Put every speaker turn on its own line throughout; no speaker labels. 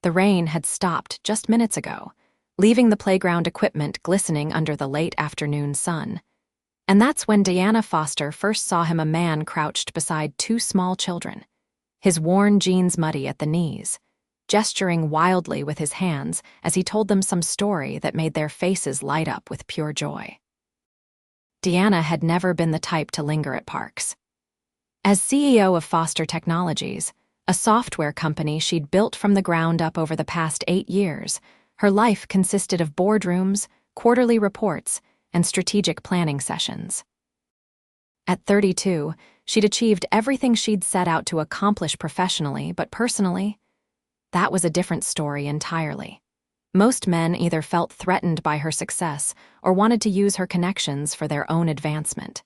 The rain had stopped just minutes ago, leaving the playground equipment glistening under the late afternoon sun. And that's when Deanna Foster first saw him, a man crouched beside two small children, his worn jeans muddy at the knees, gesturing wildly with his hands as he told them some story that made their faces light up with pure joy. Deanna had never been the type to linger at parks. As CEO of Foster Technologies, a software company she'd built from the ground up over the past 8 years, her life consisted of boardrooms, quarterly reports, and strategic planning sessions. At 32, she'd achieved everything she'd set out to accomplish professionally, but personally, that was a different story entirely. Most men either felt threatened by her success or wanted to use her connections for their own advancement.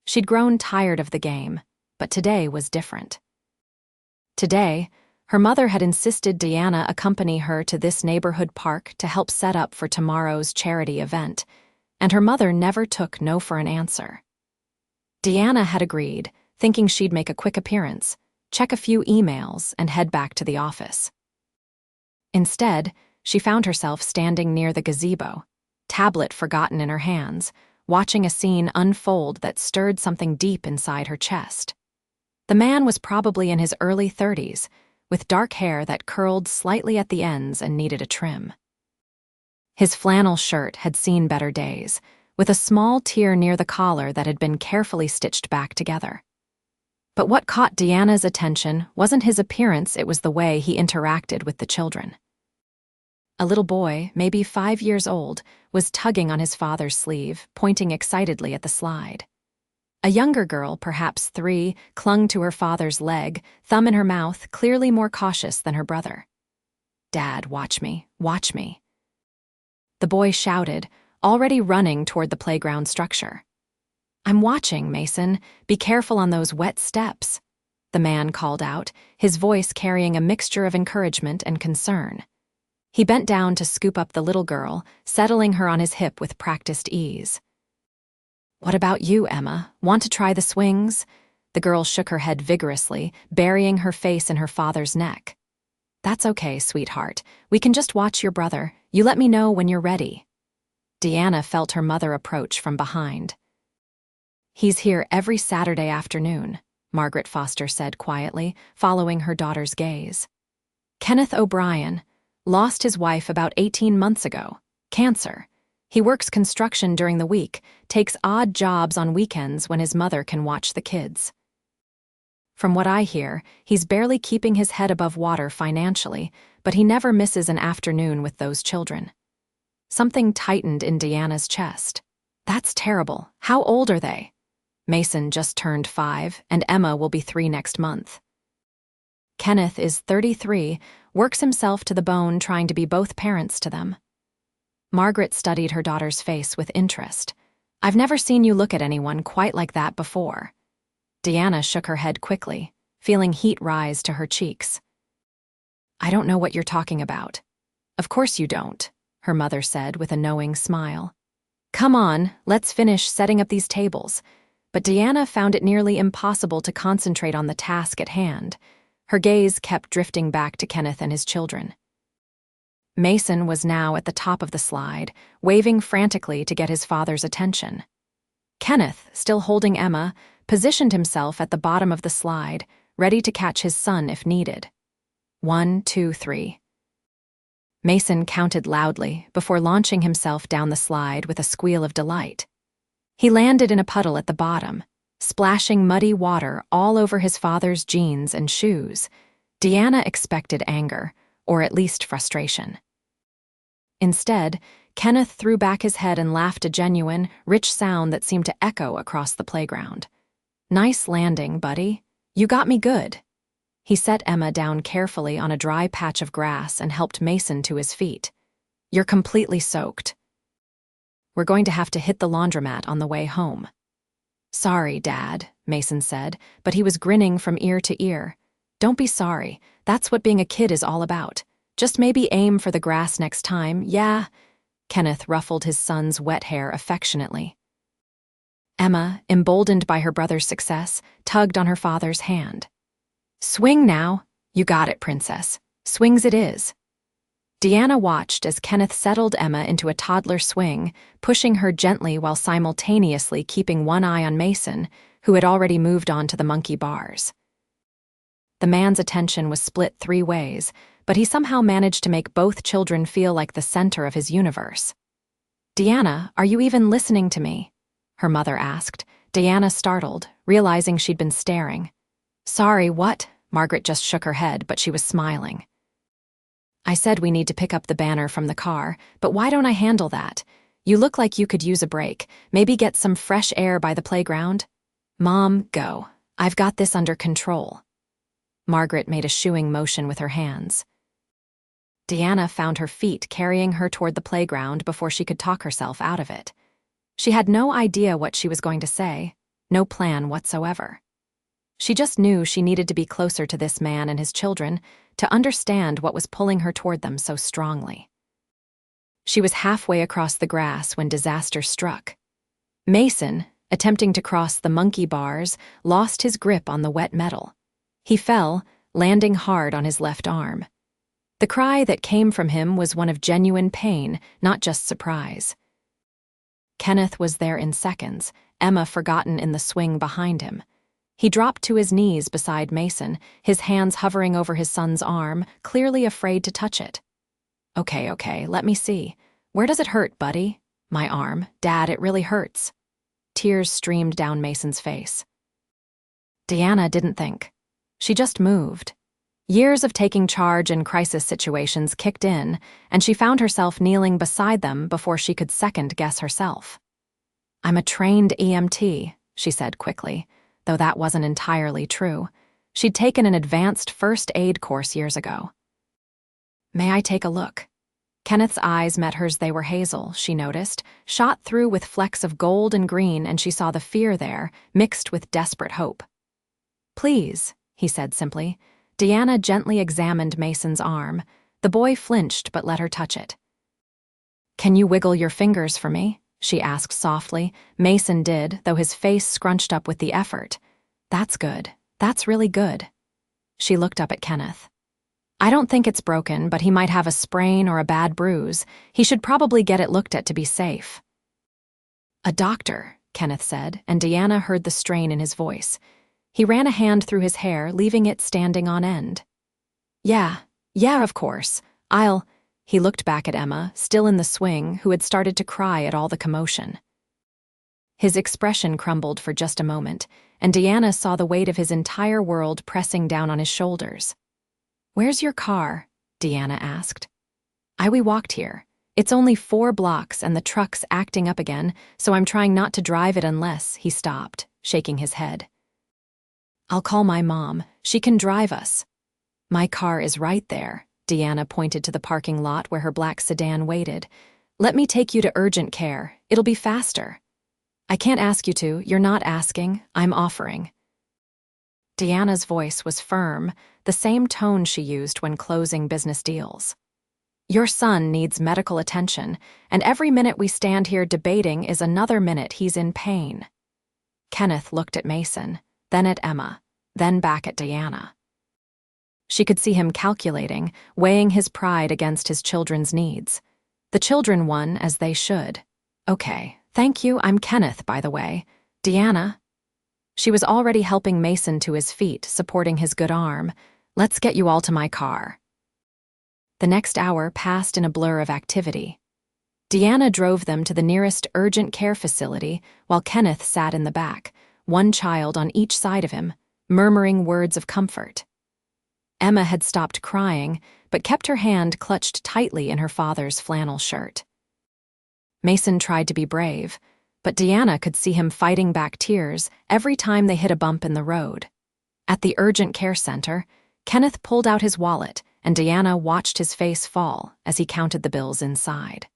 She'd grown tired of the game, but today was different. Today, her mother had insisted Deanna accompany her to this neighborhood park to help set up for tomorrow's charity event, and her mother never took no for an answer. Deanna had agreed, thinking she'd make a quick appearance, check a few emails, and head back to the office. Instead, she found herself standing near the gazebo, tablet forgotten in her hands, watching a scene unfold that stirred something deep inside her chest. The man was probably in his early 30s, with dark hair that curled slightly at the ends and needed a trim. His flannel shirt had seen better days, with a small tear near the collar that had been carefully stitched back together. But what caught Deanna's attention wasn't his appearance, it was the way he interacted with the children. A little boy, maybe 5 years old, was tugging on his father's sleeve, pointing excitedly at the slide. A younger girl, perhaps 3, clung to her father's leg, thumb in her mouth, clearly more cautious than her brother. "Dad, watch me, watch me." The boy shouted, already running toward the playground structure. "I'm watching, Mason. Be careful on those wet steps," the man called out, his voice carrying a mixture of encouragement and concern. He bent down to scoop up the little girl, settling her on his hip with practiced ease. "What about you, Emma? Want to try the swings?" The girl shook her head vigorously, burying her face in her father's neck. "That's okay, sweetheart. We can just watch your brother. You let me know when you're ready." Deanna felt her mother approach from behind. "He's here every Saturday afternoon," Margaret Foster said quietly, following her daughter's gaze. "Kenneth O'Brien lost his wife about 18 months ago. Cancer. He works construction during the week, takes odd jobs on weekends when his mother can watch the kids. From what I hear, he's barely keeping his head above water financially, but he never misses an afternoon with those children." Something tightened in Deanna's chest. "That's terrible. How old are they?" "Mason just turned 5, and Emma will be 3 next month." "Kenneth is 33, works himself to the bone trying to be both parents to them." Margaret studied her daughter's face with interest. "I've never seen you look at anyone quite like that before." Deanna shook her head quickly, feeling heat rise to her cheeks. "I don't know what you're talking about." "Of course you don't," her mother said with a knowing smile. "Come on, let's finish setting up these tables." But Deanna found it nearly impossible to concentrate on the task at hand. Her gaze kept drifting back to Kenneth and his children. Mason was now at the top of the slide, waving frantically to get his father's attention. Kenneth, still holding Emma, positioned himself at the bottom of the slide, ready to catch his son if needed. 1, 2, 3. Mason counted loudly before launching himself down the slide with a squeal of delight. He landed in a puddle at the bottom, splashing muddy water all over his father's jeans and shoes. Deanna expected anger, or at least frustration. Instead, Kenneth threw back his head and laughed, a genuine, rich sound that seemed to echo across the playground. "Nice landing, buddy. You got me good." He set Emma down carefully on a dry patch of grass and helped Mason to his feet. "You're completely soaked. We're going to have to hit the laundromat on the way home." "Sorry, Dad," Mason said, but he was grinning from ear to ear. "Don't be sorry. That's what being a kid is all about. Just maybe aim for the grass next time, yeah?" Kenneth ruffled his son's wet hair affectionately. Emma, emboldened by her brother's success, tugged on her father's hand. "Swing now." "You got it, princess. Swings it is." Deanna watched as Kenneth settled Emma into a toddler swing, pushing her gently while simultaneously keeping one eye on Mason, who had already moved on to the monkey bars. The man's attention was split 3 ways, but he somehow managed to make both children feel like the center of his universe. "Deanna, are you even listening to me?" her mother asked. Deanna startled, realizing she'd been staring. "Sorry, what?" Margaret just shook her head, but she was smiling. "I said we need to pick up the banner from the car, but why don't I handle that? You look like you could use a break. Maybe get some fresh air by the playground?" "Mom, go. I've got this under control." Margaret made a shooing motion with her hands. Deanna found her feet carrying her toward the playground before she could talk herself out of it. She had no idea what she was going to say, no plan whatsoever. She just knew she needed to be closer to this man and his children to understand what was pulling her toward them so strongly. She was halfway across the grass when disaster struck. Mason, attempting to cross the monkey bars, lost his grip on the wet metal. He fell, landing hard on his left arm. The cry that came from him was one of genuine pain, not just surprise. Kenneth was there in seconds, Emma forgotten in the swing behind him. He dropped to his knees beside Mason, his hands hovering over his son's arm, clearly afraid to touch it. Okay, let me see. Where does it hurt, buddy?" "My arm. Dad, it really hurts." Tears streamed down Mason's face. Deanna didn't think. She just moved. Years of taking charge in crisis situations kicked in, and she found herself kneeling beside them before she could second-guess herself. "I'm a trained EMT," she said quickly, though that wasn't entirely true. She'd taken an advanced first aid course years ago. "May I take a look?" Kenneth's eyes met hers. They were hazel, she noticed, shot through with flecks of gold and green, and she saw the fear there, mixed with desperate hope. "Please," he said simply. Deanna gently examined Mason's arm. The boy flinched but let her touch it. "Can you wiggle your fingers for me?" she asked softly. Mason did, though his face scrunched up with the effort. "That's good. That's really good." She looked up at Kenneth. "I don't think it's broken, but he might have a sprain or a bad bruise. He should probably get it looked at to be safe." "A doctor," Kenneth said, and Deanna heard the strain in his voice. He ran a hand through his hair, leaving it standing on end. Yeah, of course. He looked back at Emma, still in the swing, who had started to cry at all the commotion. His expression crumbled for just a moment, and Deanna saw the weight of his entire world pressing down on his shoulders. "Where's your car?" Deanna asked. We walked here. It's only 4 blocks and the truck's acting up again, so I'm trying not to drive it unless," he stopped, shaking his head. "I'll call my mom. She can drive us." "My car is right there." Deanna pointed to the parking lot where her black sedan waited. "Let me take you to urgent care. It'll be faster." "I can't ask you to. You're not asking. I'm offering." Deanna's voice was firm, the same tone she used when closing business deals. "Your son needs medical attention, and every minute we stand here debating is another minute he's in pain." Kenneth looked at Mason, then at Emma, then back at Deanna. She could see him calculating, weighing his pride against his children's needs. The children won as they should. "Okay, thank you, I'm Kenneth, by the way. Deanna?" She was already helping Mason to his feet, supporting his good arm. "Let's get you all to my car." The next hour passed in a blur of activity. Deanna drove them to the nearest urgent care facility while Kenneth sat in the back, one child on each side of him, murmuring words of comfort. Emma had stopped crying, but kept her hand clutched tightly in her father's flannel shirt. Mason tried to be brave, but Deanna could see him fighting back tears every time they hit a bump in the road. At the urgent care center, Kenneth pulled out his wallet, and Deanna watched his face fall as he counted the bills inside.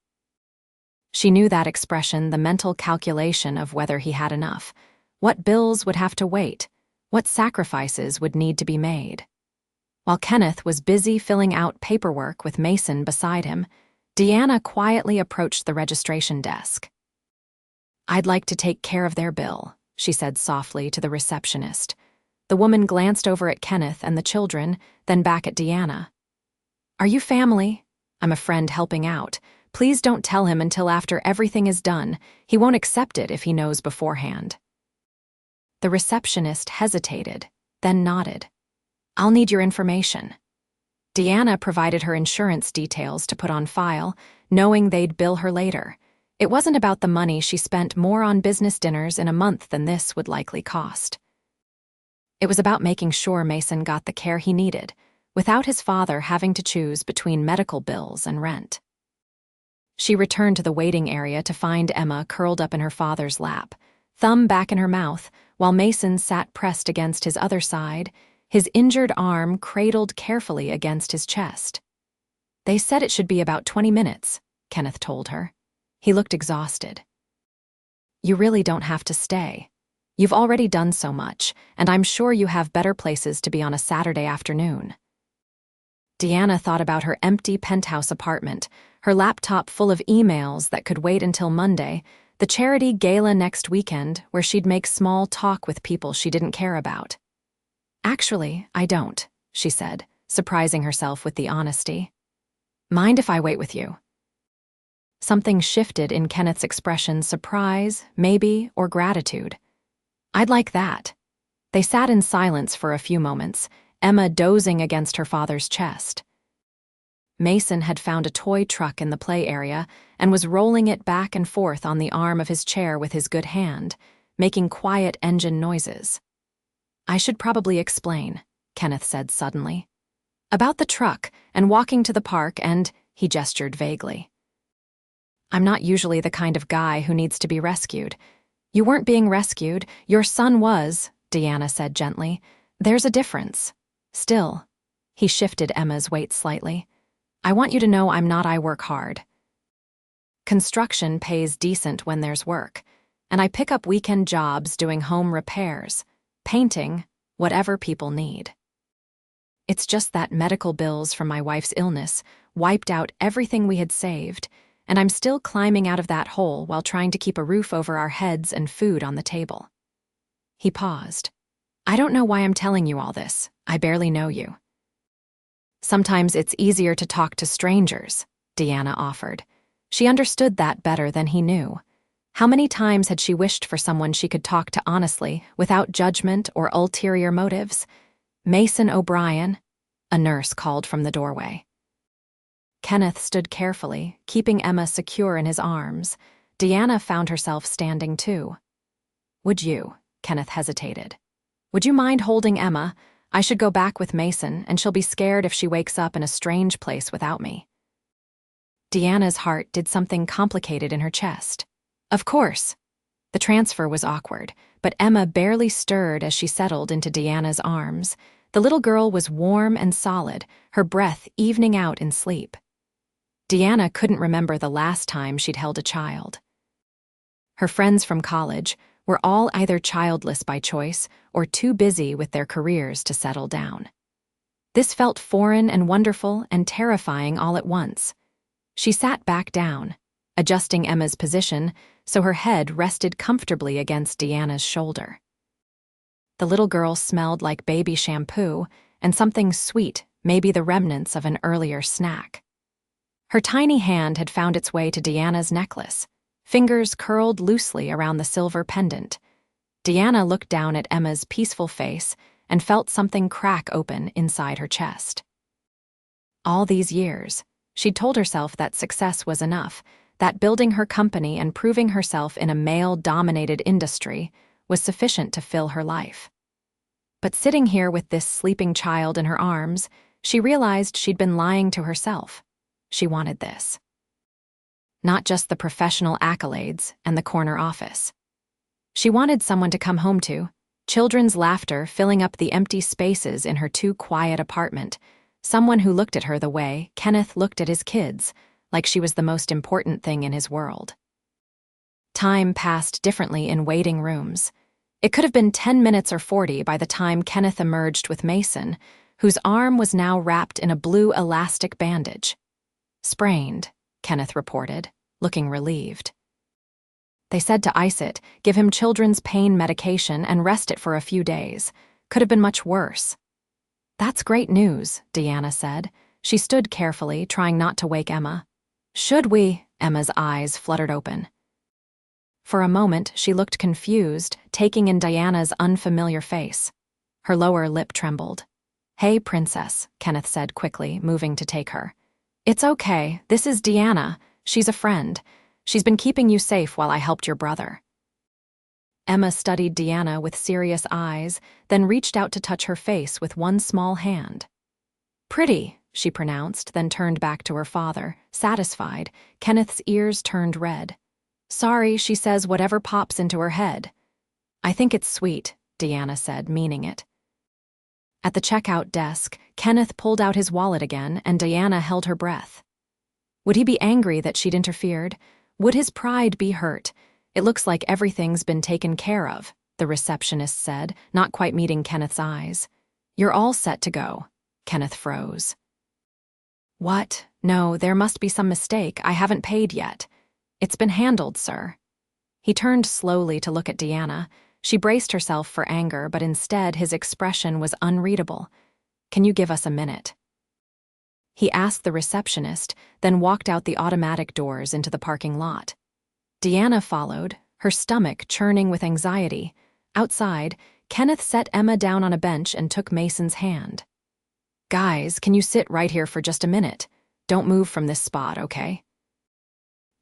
She knew that expression, the mental calculation of whether he had enough. What bills would have to wait? What sacrifices would need to be made? While Kenneth was busy filling out paperwork with Mason beside him, Deanna quietly approached the registration desk. "I'd like to take care of their bill," she said softly to the receptionist. The woman glanced over at Kenneth and the children, then back at Deanna. "Are you family?" I'm a friend helping out. Please don't tell him until after everything is done. He won't accept it if he knows beforehand." The receptionist hesitated, then nodded. "I'll need your information." Deanna provided her insurance details to put on file, knowing they'd bill her later. It wasn't about the money she spent more on business dinners in a month than this would likely cost. It was about making sure Mason got the care he needed, without his father having to choose between medical bills and rent. She returned to the waiting area to find Emma curled up in her father's lap, thumb back in her mouth, while Mason sat pressed against his other side, his injured arm cradled carefully against his chest. "They said it should be about 20 minutes, Kenneth told her. He looked exhausted. "You really don't have to stay. You've already done so much, and I'm sure you have better places to be on a Saturday afternoon." Deanna thought about her empty penthouse apartment, her laptop full of emails that could wait until Monday, the charity gala next weekend where she'd make small talk with people she didn't care about. "Actually, I don't," she said, surprising herself with the honesty. "Mind if I wait with you?" Something shifted in Kenneth's expression, surprise, maybe, or gratitude. "I'd like that." They sat in silence for a few moments, Emma dozing against her father's chest. Mason had found a toy truck in the play area and was rolling it back and forth on the arm of his chair with his good hand, making quiet engine noises. "I should probably explain," Kenneth said suddenly. "About the truck and walking to the park and," he gestured vaguely. "I'm not usually the kind of guy who needs to be rescued." "You weren't being rescued, your son was," Deanna said gently. "There's a difference. Still," he shifted Emma's weight slightly, "I want you to know I work hard. Construction pays decent when there's work, and I pick up weekend jobs doing home repairs, painting, whatever people need. It's just that medical bills from my wife's illness wiped out everything we had saved, and I'm still climbing out of that hole while trying to keep a roof over our heads and food on the table." He paused. "I don't know why I'm telling you all this. I barely know you." "Sometimes it's easier to talk to strangers," Deanna offered. She understood that better than he knew. How many times had she wished for someone she could talk to honestly, without judgment or ulterior motives? "Mason O'Brien," a nurse called from the doorway. Kenneth stood carefully, keeping Emma secure in his arms. Deanna found herself standing too. "Would you?" Kenneth hesitated. "Would you mind holding Emma? I should go back with Mason, and she'll be scared if she wakes up in a strange place without me." Deanna's heart did something complicated in her chest. "Of course." The transfer was awkward, but Emma barely stirred as she settled into Deanna's arms. The little girl was warm and solid, her breath evening out in sleep. Deanna couldn't remember the last time she'd held a child. Her friends from college were all either childless by choice or too busy with their careers to settle down. This felt foreign and wonderful and terrifying all at once. She sat back down, adjusting Emma's position so her head rested comfortably against Deanna's shoulder. The little girl smelled like baby shampoo and something sweet, maybe the remnants of an earlier snack. Her tiny hand had found its way to Deanna's necklace, fingers curled loosely around the silver pendant. Deanna looked down at Emma's peaceful face and felt something crack open inside her chest. All these years, she'd told herself that success was enough, that building her company and proving herself in a male-dominated industry was sufficient to fill her life. But sitting here with this sleeping child in her arms, she realized she'd been lying to herself. She wanted this. Not just the professional accolades and the corner office. She wanted someone to come home to, children's laughter filling up the empty spaces in her too-quiet apartment, someone who looked at her the way Kenneth looked at his kids, like she was the most important thing in his world. Time passed differently in waiting rooms. It could have been 10 minutes or 40 by the time Kenneth emerged with Mason, whose arm was now wrapped in a blue elastic bandage. "Sprained," Kenneth reported, looking relieved. "They said to ice it, give him children's pain medication, and rest it for a few days. Could have been much worse." "That's great news," Deanna said. She stood carefully, trying not to wake Emma. "Should we?" Emma's eyes fluttered open. For a moment, she looked confused, taking in Diana's unfamiliar face. Her lower lip trembled. "Hey, Princess," Kenneth said quickly, moving to take her. "It's okay. This is Deanna. She's a friend. She's been keeping you safe while I helped your brother." Emma studied Deanna with serious eyes, then reached out to touch her face with one small hand. "Pretty," she pronounced, then turned back to her father, satisfied. Kenneth's ears turned red. "Sorry," she says, whatever pops into her head. "I think it's sweet," Deanna said, meaning it. At the checkout desk, Kenneth pulled out his wallet again, and Diana held her breath. Would he be angry that she'd interfered? Would his pride be hurt? "It looks like everything's been taken care of," the receptionist said, not quite meeting Kenneth's eyes. "You're all set to go." Kenneth froze. "What? No, there must be some mistake. I haven't paid yet." "It's been handled, sir." He turned slowly to look at Deanna. She braced herself for anger, but instead his expression was unreadable. "Can you give us a minute?" He asked the receptionist, then walked out the automatic doors into the parking lot. Deanna followed, her stomach churning with anxiety. Outside, Kenneth set Emma down on a bench and took Mason's hand. "Guys, can you sit right here for just a minute? Don't move from this spot, okay?"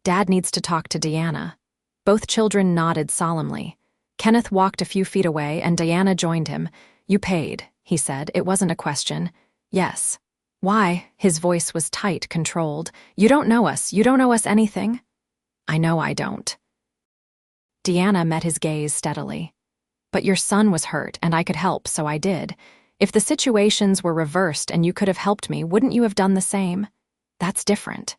"Dad needs to talk to Deanna." Both children nodded solemnly. Kenneth walked a few feet away and Diana joined him. "You paid," he said. "It wasn't a question." "Yes." "Why?" His voice was tight, controlled. "You don't know us. You don't know us anything." "I know I don't." Deanna met his gaze steadily. "But your son was hurt and I could help, so I did. If the situations were reversed and you could have helped me, wouldn't you have done the same? That's different."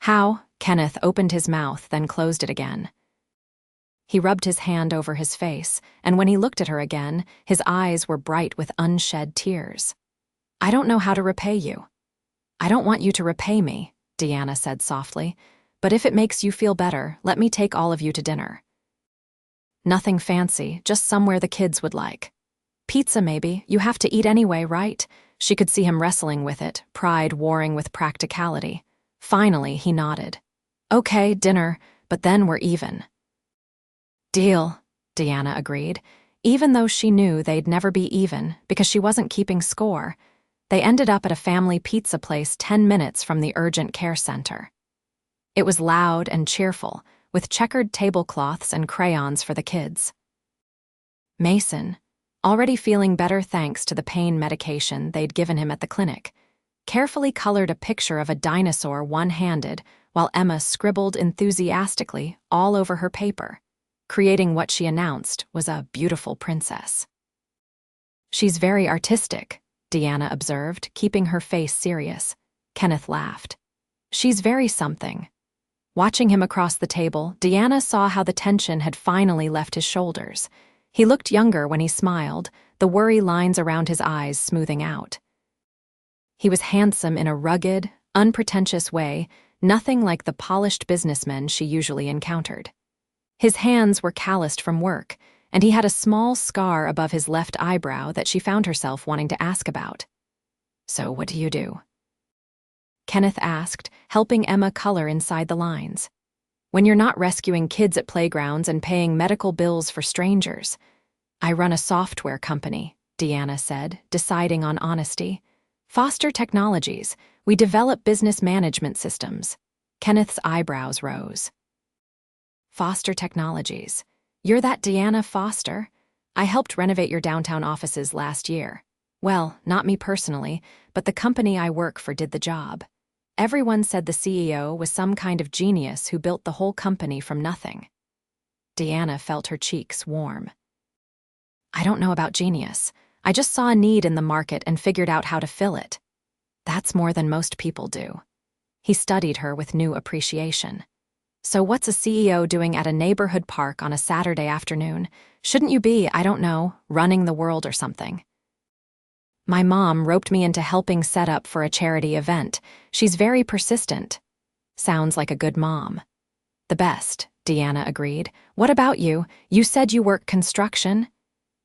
"How?" Kenneth opened his mouth, then closed it again. He rubbed his hand over his face, and when he looked at her again, his eyes were bright with unshed tears. "I don't know how to repay you." "I don't want you to repay me," Deanna said softly, "but if it makes you feel better, let me take all of you to dinner. Nothing fancy, just somewhere the kids would like. Pizza, maybe. You have to eat anyway, right?" She could see him wrestling with it, pride warring with practicality. Finally, he nodded. "Okay, dinner, but then we're even." "Deal," Deanna agreed, even though she knew they'd never be even because she wasn't keeping score. They ended up at a family pizza place 10 minutes from the urgent care center. It was loud and cheerful, with checkered tablecloths and crayons for the kids. Mason, already feeling better thanks to the pain medication they'd given him at the clinic, carefully colored a picture of a dinosaur one-handed while Emma scribbled enthusiastically all over her paper, creating what she announced was a beautiful princess. "She's very artistic," Deanna observed, keeping her face serious. Kenneth laughed. "She's very something." Watching him across the table, Deanna saw how the tension had finally left his shoulders. He looked younger when he smiled, the worry lines around his eyes smoothing out. He was handsome in a rugged, unpretentious way, nothing like the polished businessmen she usually encountered. His hands were calloused from work, and he had a small scar above his left eyebrow that she found herself wanting to ask about. "So what do you do?" Kenneth asked, helping Emma color inside the lines. "When you're not rescuing kids at playgrounds and paying medical bills for strangers." "I run a software company," Deanna said, deciding on honesty. "Foster Technologies. We develop business management systems." Kenneth's eyebrows rose. "Foster Technologies. You're that Deanna Foster? I helped renovate your downtown offices last year. Well, not me personally, but the company I work for did the job. Everyone said the CEO was some kind of genius who built the whole company from nothing." Deanna felt her cheeks warm. "I don't know about genius. I just saw a need in the market and figured out how to fill it. That's more than most people do." He studied her with new appreciation. "So what's a CEO doing at a neighborhood park on a Saturday afternoon? Shouldn't you be, I don't know, running the world or something?" "My mom roped me into helping set up for a charity event. She's very persistent." "Sounds like a good mom." "The best," Deanna agreed. "What about you? You said you work construction?"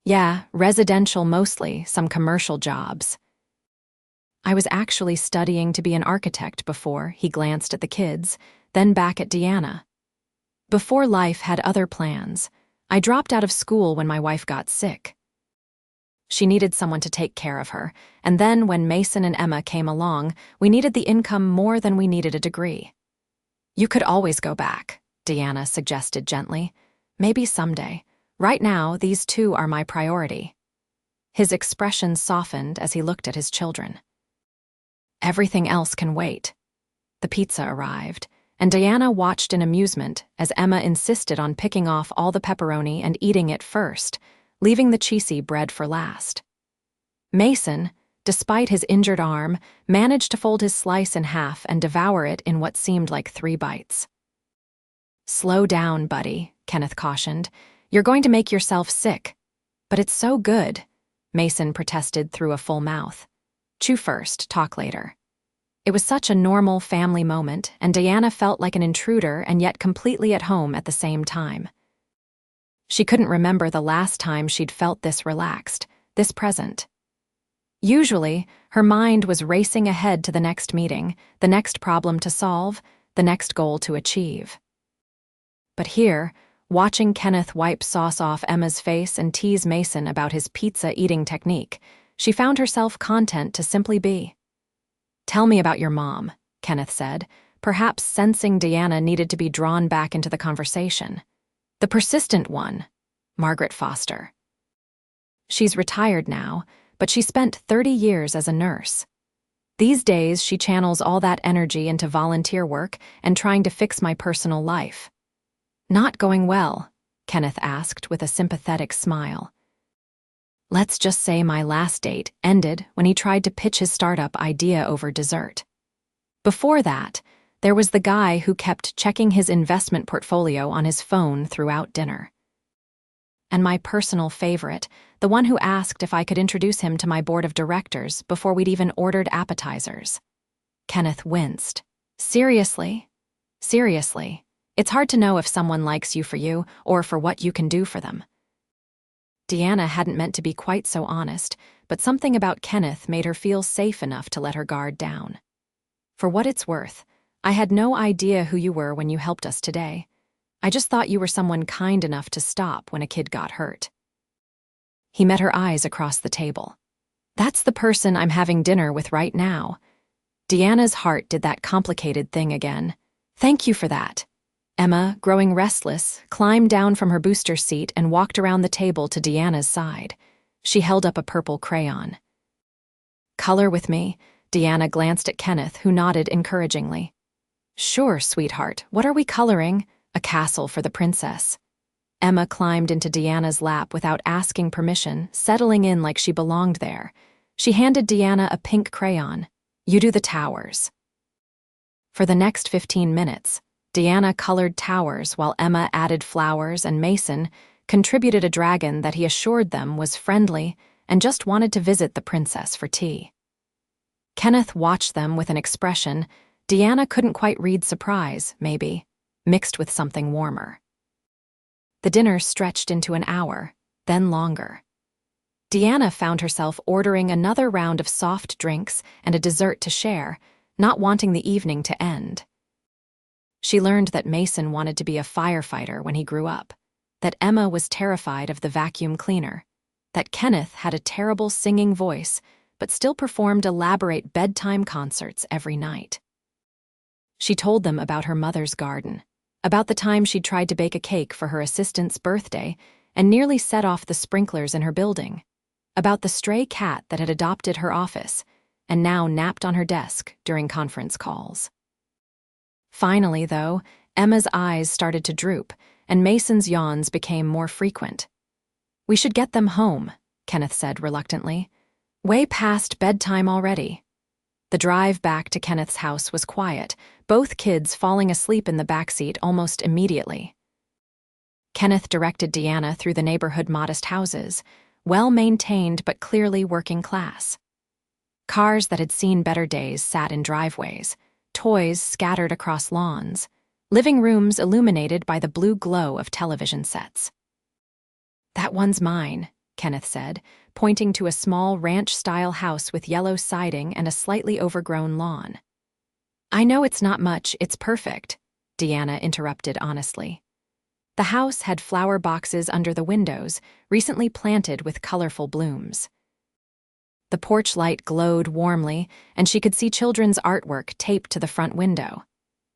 "Yeah, residential mostly, some commercial jobs." I was actually studying to be an architect before. He glanced at the kids, then back at Deanna. Before life had other plans. I dropped out of school when my wife got sick. She needed someone to take care of her, and then when Mason and Emma came along, we needed the income more than we needed a degree. You could always go back, Deanna suggested gently. Maybe someday. Right now, these two are my priority. His expression softened as he looked at his children. Everything else can wait. The pizza arrived, and Deanna watched in amusement as Emma insisted on picking off all the pepperoni and eating it first, leaving the cheesy bread for last. Mason, despite his injured arm, managed to fold his slice in half and devour it in what seemed like 3 bites. "Slow down, buddy," Kenneth cautioned. "You're going to make yourself sick." "But it's so good," Mason protested through a full mouth. "Chew first, talk later." It was such a normal family moment, and Deanna felt like an intruder and yet completely at home at the same time. She couldn't remember the last time she'd felt this relaxed, this present. Usually, her mind was racing ahead to the next meeting, the next problem to solve, the next goal to achieve. But here, watching Kenneth wipe sauce off Emma's face and tease Mason about his pizza-eating technique, she found herself content to simply be. "Tell me about your mom," Kenneth said, perhaps sensing Deanna needed to be drawn back into the conversation. "The persistent one, Margaret Foster. She's retired now, but she spent 30 years as a nurse. These days, she channels all that energy into volunteer work and trying to fix my personal life." "Not going well?" Kenneth asked with a sympathetic smile. "Let's just say my last date ended when he tried to pitch his startup idea over dessert. Before that, there was the guy who kept checking his investment portfolio on his phone throughout dinner. And my personal favorite, the one who asked if I could introduce him to my board of directors before we'd even ordered appetizers." Kenneth winced. Seriously? Seriously. It's hard to know if someone likes you or for what you can do for them." Deanna hadn't meant to be quite so honest, but something about Kenneth made her feel safe enough to let her guard down. "For what it's worth, I had no idea who you were when you helped us today. I just thought you were someone kind enough to stop when a kid got hurt." He met her eyes across the table. "That's the person I'm having dinner with right now." Deanna's heart did that complicated thing again. "Thank you for that." Emma, growing restless, climbed down from her booster seat and walked around the table to Deanna's side. She held up a purple crayon. "Color with me." Deanna glanced at Kenneth, who nodded encouragingly. "Sure, sweetheart. What are we coloring?" "A castle for the princess." Emma climbed into Deanna's lap without asking permission, settling in like she belonged there. She handed Deanna a pink crayon. "You do the towers." For the next 15 minutes, Deanna colored towers while Emma added flowers and Mason contributed a dragon that he assured them was friendly and just wanted to visit the princess for tea. Kenneth watched them with an expression Deanna couldn't quite read, surprise, maybe, mixed with something warmer. The dinner stretched into an hour, then longer. Deanna found herself ordering another round of soft drinks and a dessert to share, not wanting the evening to end. She learned that Mason wanted to be a firefighter when he grew up, that Emma was terrified of the vacuum cleaner, that Kenneth had a terrible singing voice but still performed elaborate bedtime concerts every night. She told them about her mother's garden, about the time she'd tried to bake a cake for her assistant's birthday and nearly set off the sprinklers in her building, about the stray cat that had adopted her office and now napped on her desk during conference calls. Finally, though, Emma's eyes started to droop, and Mason's yawns became more frequent. "We should get them home," Kenneth said reluctantly. "Way past bedtime already." The drive back to Kenneth's house was quiet, both kids falling asleep in the backseat almost immediately. Kenneth directed Deanna through the neighborhood modest houses, well-maintained but clearly working class. Cars that had seen better days sat in driveways, toys scattered across lawns, living rooms illuminated by the blue glow of television sets. "That one's mine," Kenneth said, pointing to a small ranch-style house with yellow siding and a slightly overgrown lawn. I know it's not much, it's perfect, Deanna interrupted honestly. The house had flower boxes under the windows, recently planted with colorful blooms. The porch light glowed warmly, and she could see children's artwork taped to the front window.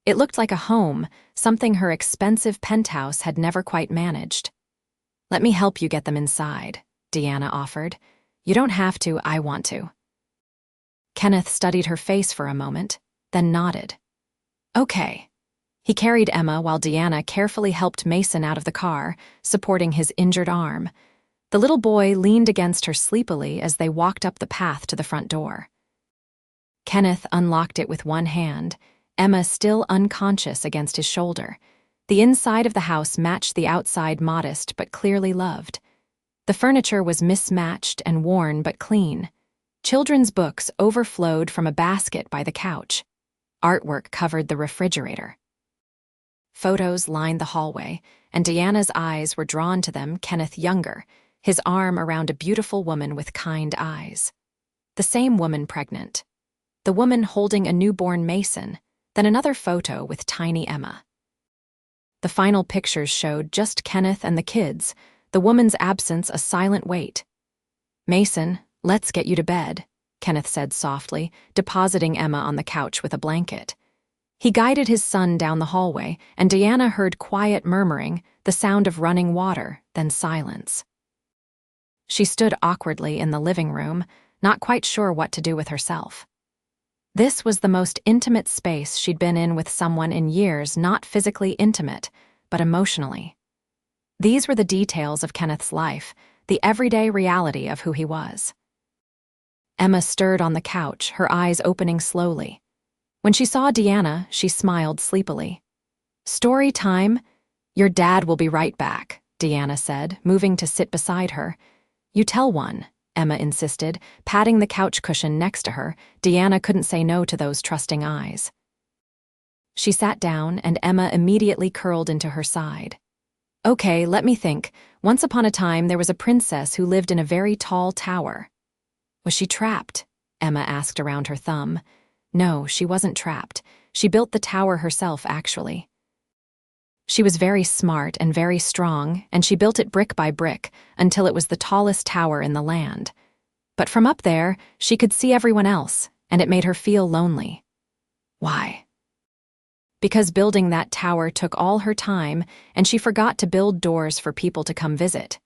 It looked like a home, something her expensive penthouse had never quite managed. Let me help you get them inside, Deanna offered. You don't have to, I want to. Kenneth studied her face for a moment, then nodded. Okay. He carried Emma while Deanna carefully helped Mason out of the car, supporting his injured arm. The little boy leaned against her sleepily as they walked up the path to the front door. Kenneth unlocked it with one hand, Emma still unconscious against his shoulder. The inside of the house matched the outside, modest but clearly loved. The furniture was mismatched and worn but clean. Children's books overflowed from a basket by the couch. Artwork covered the refrigerator. Photos lined the hallway, and Deanna's eyes were drawn to them. Kenneth younger, his arm around a beautiful woman with kind eyes. The same woman pregnant. The woman holding a newborn Mason, then another photo with tiny Emma. The final pictures showed just Kenneth and the kids, the woman's absence a silent weight. Mason, let's get you to bed, Kenneth said softly, depositing Emma on the couch with a blanket. He guided his son down the hallway, and Deanna heard quiet murmuring, the sound of running water, then silence. She stood awkwardly in the living room, not quite sure what to do with herself. This was the most intimate space she'd been in with someone in years, not physically intimate, but emotionally. These were the details of Kenneth's life, the everyday reality of who he was. Emma stirred on the couch, her eyes opening slowly. When she saw Deanna, she smiled sleepily. Story time? Your dad will be right back, Deanna said, moving to sit beside her. You tell one, Emma insisted, patting the couch cushion next to her. Deanna couldn't say no to those trusting eyes. She sat down, and Emma immediately curled into her side. Okay, let me think. Once upon a time, there was a princess who lived in a very tall tower. Was she trapped? Emma asked around her thumb. No, she wasn't trapped. She built the tower herself, actually. She was very smart and very strong, and she built it brick by brick until it was the tallest tower in the land. But from up there, she could see everyone else, and it made her feel lonely. Why? Because building that tower took all her time, and she forgot to build doors for people to come visit.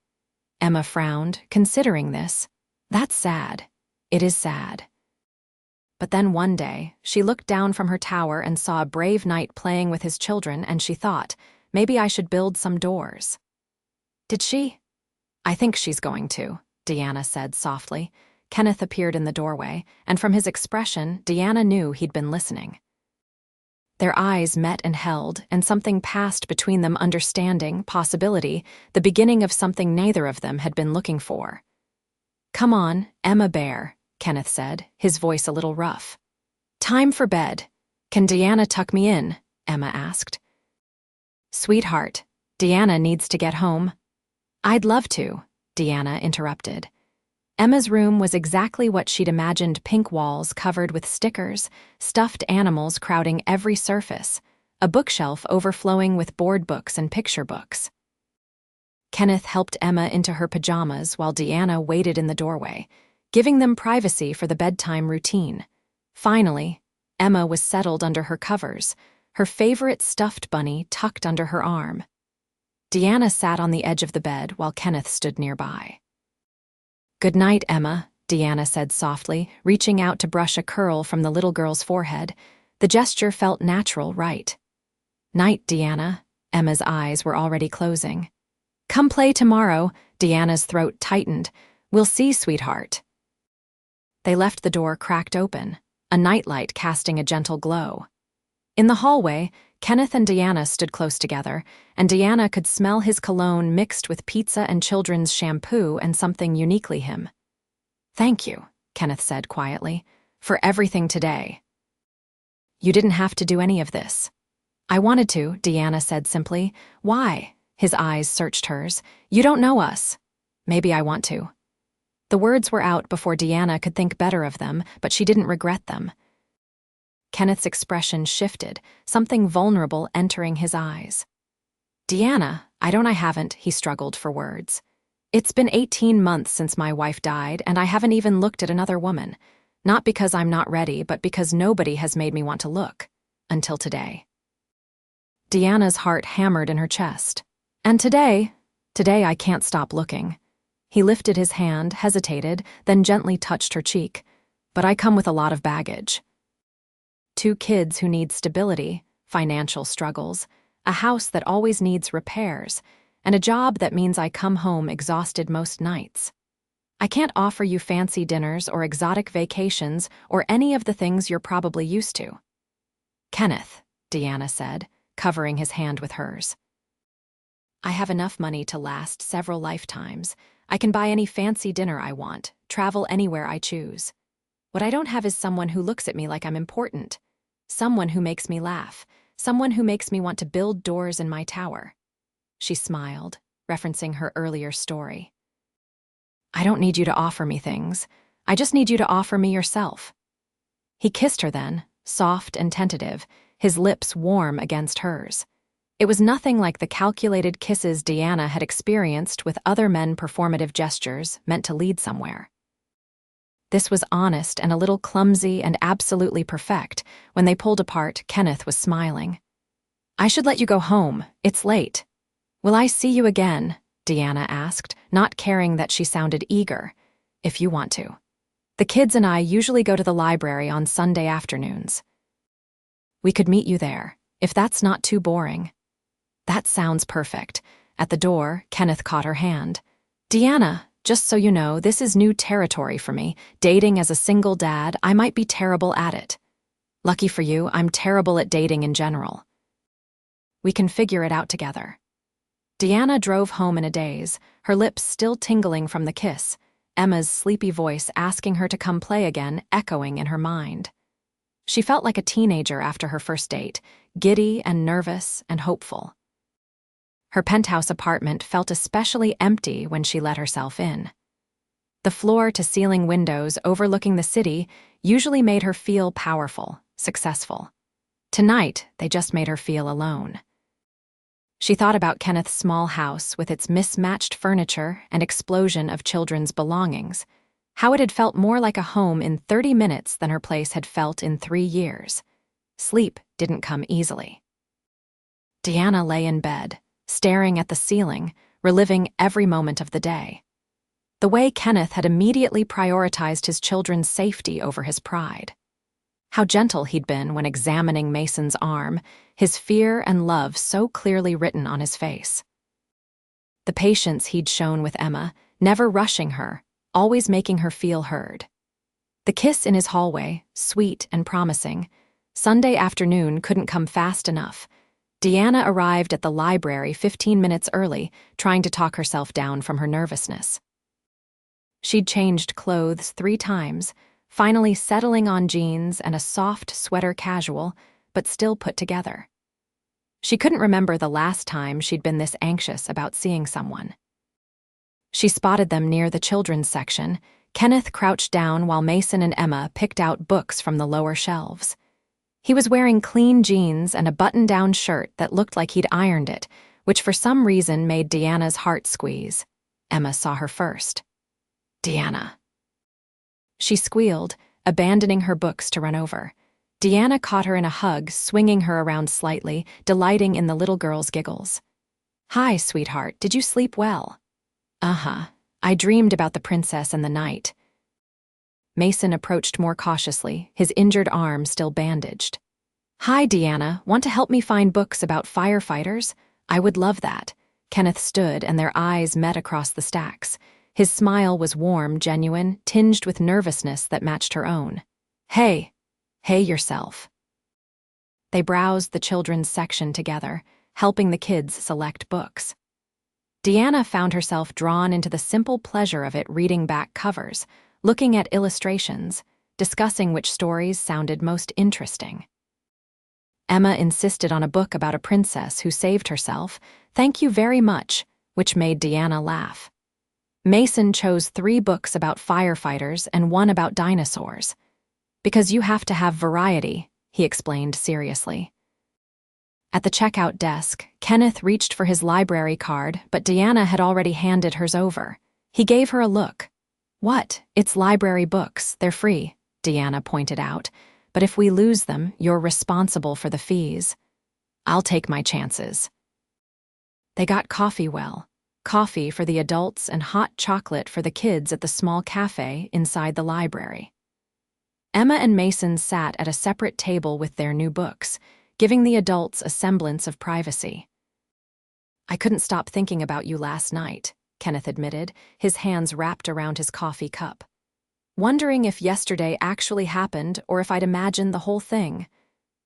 Emma frowned, considering this. That's sad. It is sad. But then one day, she looked down from her tower and saw a brave knight playing with his children, and she thought, maybe I should build some doors. Did she? I think she's going to, Deanna said softly. Kenneth appeared in the doorway, and from his expression, Deanna knew he'd been listening. Their eyes met and held, and something passed between them, understanding, possibility, the beginning of something neither of them had been looking for. Come on, Emma Bear, Kenneth said, his voice a little rough. Time for bed. Can Deanna tuck me in? Emma asked. Sweetheart, Deanna needs to get home. I'd love to, Deanna interrupted. Emma's room was exactly what she'd imagined, pink walls covered with stickers, stuffed animals crowding every surface, a bookshelf overflowing with board books and picture books. Kenneth helped Emma into her pajamas while Deanna waited in the doorway, giving them privacy for the bedtime routine. Finally, Emma was settled under her covers, her favorite stuffed bunny tucked under her arm. Deanna sat on the edge of the bed while Kenneth stood nearby. Good night, Emma, Deanna said softly, reaching out to brush a curl from the little girl's forehead. The gesture felt natural, right? Night, Deanna. Emma's eyes were already closing. Come play tomorrow, Deanna's throat tightened. We'll see, sweetheart. They left the door cracked open, a nightlight casting a gentle glow. In the hallway, Kenneth and Deanna stood close together, and Deanna could smell his cologne mixed with pizza and children's shampoo and something uniquely him. Thank you, Kenneth said quietly, for everything today. You didn't have to do any of this. I wanted to, Deanna said simply. Why? His eyes searched hers. You don't know us. Maybe I want to. The words were out before Deanna could think better of them, but she didn't regret them. Kenneth's expression shifted, something vulnerable entering his eyes. Deanna, I haven't, he struggled for words. It's been 18 months since my wife died, and I haven't even looked at another woman. Not because I'm not ready, but because nobody has made me want to look. Until today. Deanna's heart hammered in her chest. And today I can't stop looking. He lifted his hand, hesitated, then gently touched her cheek. But I come with a lot of baggage. 2 kids who need stability, financial struggles, a house that always needs repairs, and a job that means I come home exhausted most nights. I can't offer you fancy dinners or exotic vacations or any of the things you're probably used to. Kenneth, Deanna said, covering his hand with hers. I have enough money to last several lifetimes. I can buy any fancy dinner I want, travel anywhere I choose. What I don't have is someone who looks at me like I'm important. Someone who makes me laugh. Someone who makes me want to build doors in my tower. She smiled, referencing her earlier story. I don't need you to offer me things. I just need you to offer me yourself. He kissed her then, soft and tentative, his lips warm against hers. It was nothing like the calculated kisses Deanna had experienced with other men, performative gestures meant to lead somewhere. This was honest and a little clumsy and absolutely perfect. When they pulled apart, Kenneth was smiling. I should let you go home. It's late. Will I see you again? Deanna asked, not caring that she sounded eager. If you want to. The kids and I usually go to the library on Sunday afternoons. We could meet you there, if that's not too boring. That sounds perfect. At the door, Kenneth caught her hand. Deanna, just so you know, this is new territory for me. Dating as a single dad, I might be terrible at it. Lucky for you, I'm terrible at dating in general. We can figure it out together. Deanna drove home in a daze, her lips still tingling from the kiss, Emma's sleepy voice asking her to come play again echoing in her mind. She felt like a teenager after her first date, giddy and nervous and hopeful. Her penthouse apartment felt especially empty when she let herself in. The floor-to-ceiling windows overlooking the city usually made her feel powerful, successful. Tonight, they just made her feel alone. She thought about Kenneth's small house with its mismatched furniture and explosion of children's belongings, how it had felt more like a home in 30 minutes than her place had felt in 3 years. Sleep didn't come easily. Deanna lay in bed, staring at the ceiling, reliving every moment of the day. The way Kenneth had immediately prioritized his children's safety over his pride. How gentle he'd been when examining Mason's arm, his fear and love so clearly written on his face. The patience he'd shown with Emma, never rushing her, always making her feel heard. The kiss in his hallway, sweet and promising. Sunday afternoon couldn't come fast enough. Deanna arrived at the library 15 minutes early, trying to talk herself down from her nervousness. She'd changed clothes 3 times, finally settling on jeans and a soft sweater casual, but still put together. She couldn't remember the last time she'd been this anxious about seeing someone. She spotted them near the children's section. Kenneth crouched down while Mason and Emma picked out books from the lower shelves. He was wearing clean jeans and a button-down shirt that looked like he'd ironed it, which for some reason made Deanna's heart squeeze. Emma saw her first. Deanna. She squealed, abandoning her books to run over. Deanna caught her in a hug, swinging her around slightly, delighting in the little girl's giggles. Hi, sweetheart, did you sleep well? Uh-huh. I dreamed about the princess and the knight. Mason approached more cautiously, his injured arm still bandaged. Hi, Deanna, want to help me find books about firefighters? I would love that. Kenneth stood and their eyes met across the stacks. His smile was warm, genuine, tinged with nervousness that matched her own. Hey yourself. They browsed the children's section together, helping the kids select books. Deanna found herself drawn into the simple pleasure of it, reading back covers, looking at illustrations, discussing which stories sounded most interesting. Emma insisted on a book about a princess who saved herself. Thank you very much, which made Deanna laugh. Mason chose 3 books about firefighters and 1 about dinosaurs. Because you have to have variety, he explained seriously. At the checkout desk, Kenneth reached for his library card, but Deanna had already handed hers over. He gave her a look. "What? It's library books. They're free," Deanna pointed out. "But if we lose them, you're responsible for the fees." "I'll take my chances." They got coffee for the adults and hot chocolate for the kids at the small cafe inside the library. Emma and Mason sat at a separate table with their new books, giving the adults a semblance of privacy. "I couldn't stop thinking about you last night," Kenneth admitted, his hands wrapped around his coffee cup. "Wondering if yesterday actually happened or if I'd imagined the whole thing.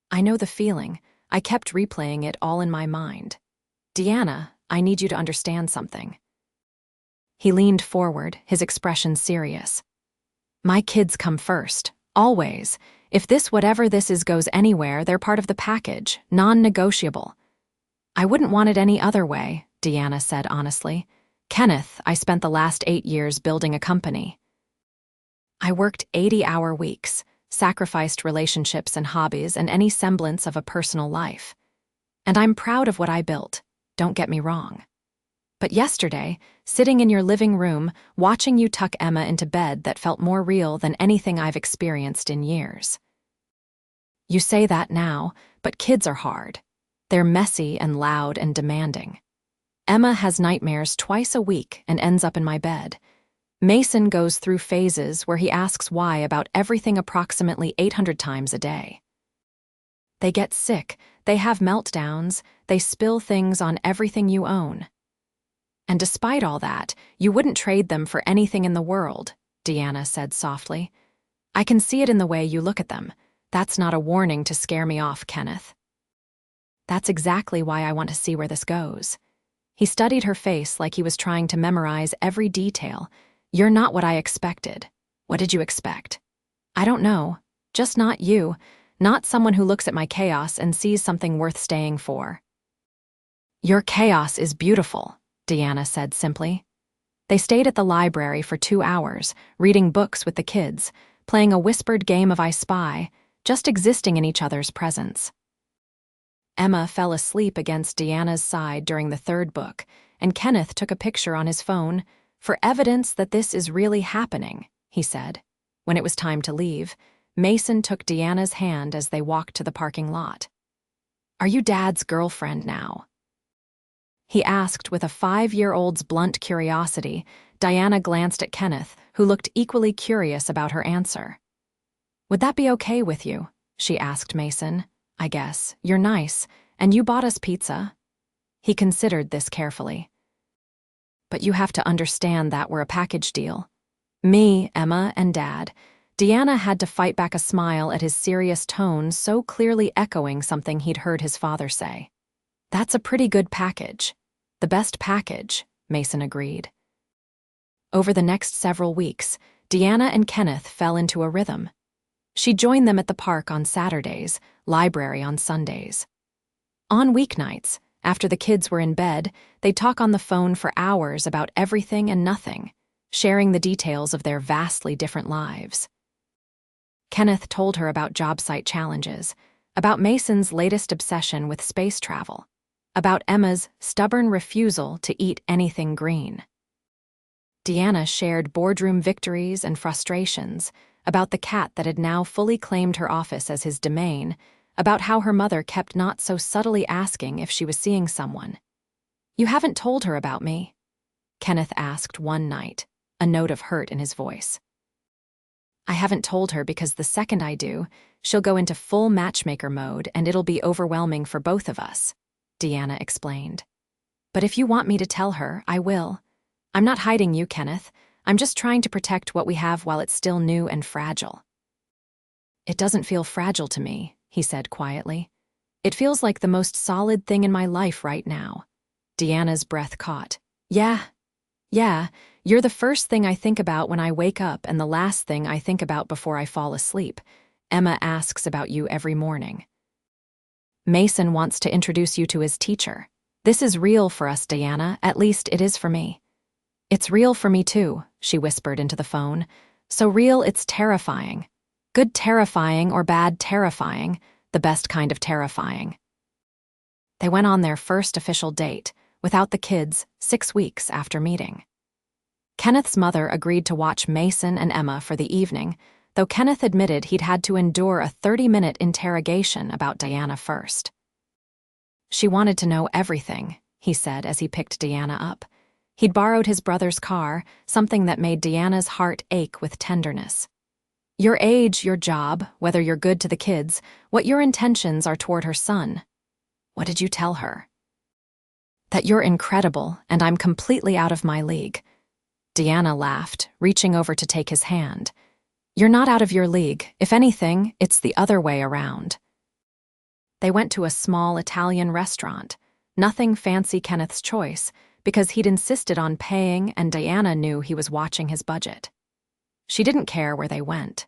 I know the feeling. I kept replaying it all in my mind. Deanna, I need you to understand something." He leaned forward, his expression serious. "My kids come first, always. If this whatever this is goes anywhere, they're part of the package, non-negotiable." "I wouldn't want it any other way," Deanna said honestly. "Kenneth, I spent the last 8 years building a company. I worked 80-hour weeks, sacrificed relationships and hobbies and any semblance of a personal life. And I'm proud of what I built, don't get me wrong. But yesterday, sitting in your living room, watching you tuck Emma into bed that felt more real than anything I've experienced in years. You say that now, but kids are hard. They're messy and loud and demanding. Emma has nightmares twice a week and ends up in my bed. Mason goes through phases where he asks why about everything approximately 800 times a day. They get sick, they have meltdowns, they spill things on everything you own. And despite all that, you wouldn't trade them for anything in the world," Deanna said softly. "I can see it in the way you look at them. That's not a warning to scare me off, Kenneth." "That's exactly why I want to see where this goes." He studied her face like he was trying to memorize every detail. "You're not what I expected." "What did you expect?" "I don't know. Just not you. Not someone who looks at my chaos and sees something worth staying for." "Your chaos is beautiful," Deanna said simply. They stayed at the library for 2 hours, reading books with the kids, playing a whispered game of I Spy, just existing in each other's presence. Emma fell asleep against Deanna's side during the 3rd book, and Kenneth took a picture on his phone, "for evidence that this is really happening," he said. When it was time to leave, Mason took Deanna's hand as they walked to the parking lot. "Are you Dad's girlfriend now?" he asked with a 5-year-old's blunt curiosity. Diana glanced at Kenneth, who looked equally curious about her answer. "Would that be okay with you?" she asked Mason. "I guess. You're nice, and you bought us pizza." He considered this carefully. "But you have to understand that we're a package deal. Me, Emma, and Dad." Deanna had to fight back a smile at his serious tone, so clearly echoing something he'd heard his father say. "That's a pretty good package. The best package," Mason agreed. Over the next several weeks, Deanna and Kenneth fell into a rhythm. She joined them at the park on Saturdays, library on Sundays. On weeknights, after the kids were in bed, they'd talk on the phone for hours about everything and nothing, sharing the details of their vastly different lives. Kenneth told her about job site challenges, about Mason's latest obsession with space travel, about Emma's stubborn refusal to eat anything green. Deanna shared boardroom victories and frustrations, about the cat that had now fully claimed her office as his domain, about how her mother kept not so subtly asking if she was seeing someone. "You haven't told her about me?" Kenneth asked one night, a note of hurt in his voice. "I haven't told her because the second I do, she'll go into full matchmaker mode and it'll be overwhelming for both of us," Deanna explained. "But if you want me to tell her, I will. I'm not hiding you, Kenneth. I'm just trying to protect what we have while it's still new and fragile." "It doesn't feel fragile to me," he said quietly. "It feels like the most solid thing in my life right now." Deanna's breath caught. Yeah, you're the first thing I think about when I wake up and the last thing I think about before I fall asleep. Emma asks about you every morning. Mason wants to introduce you to his teacher. This is real for us, Deanna, at least it is for me." It's real for me too, she whispered into the phone. So real it's terrifying. Good terrifying or bad terrifying, the best kind of terrifying. They went on their first official date, without the kids, 6 weeks after meeting. Kenneth's mother agreed to watch Mason and Emma for the evening, though Kenneth admitted he'd had to endure a 30-minute interrogation about Diana first. She wanted to know everything, he said as he picked Diana up. He'd borrowed his brother's car, something that made Diana's heart ache with tenderness. Your age, your job, whether you're good to the kids, what your intentions are toward her son. What did you tell her? That you're incredible, and I'm completely out of my league. Diana laughed, reaching over to take his hand. You're not out of your league. If anything, it's the other way around. They went to a small Italian restaurant. Nothing fancy Kenneth's choice, because he'd insisted on paying and Diana knew he was watching his budget. She didn't care where they went.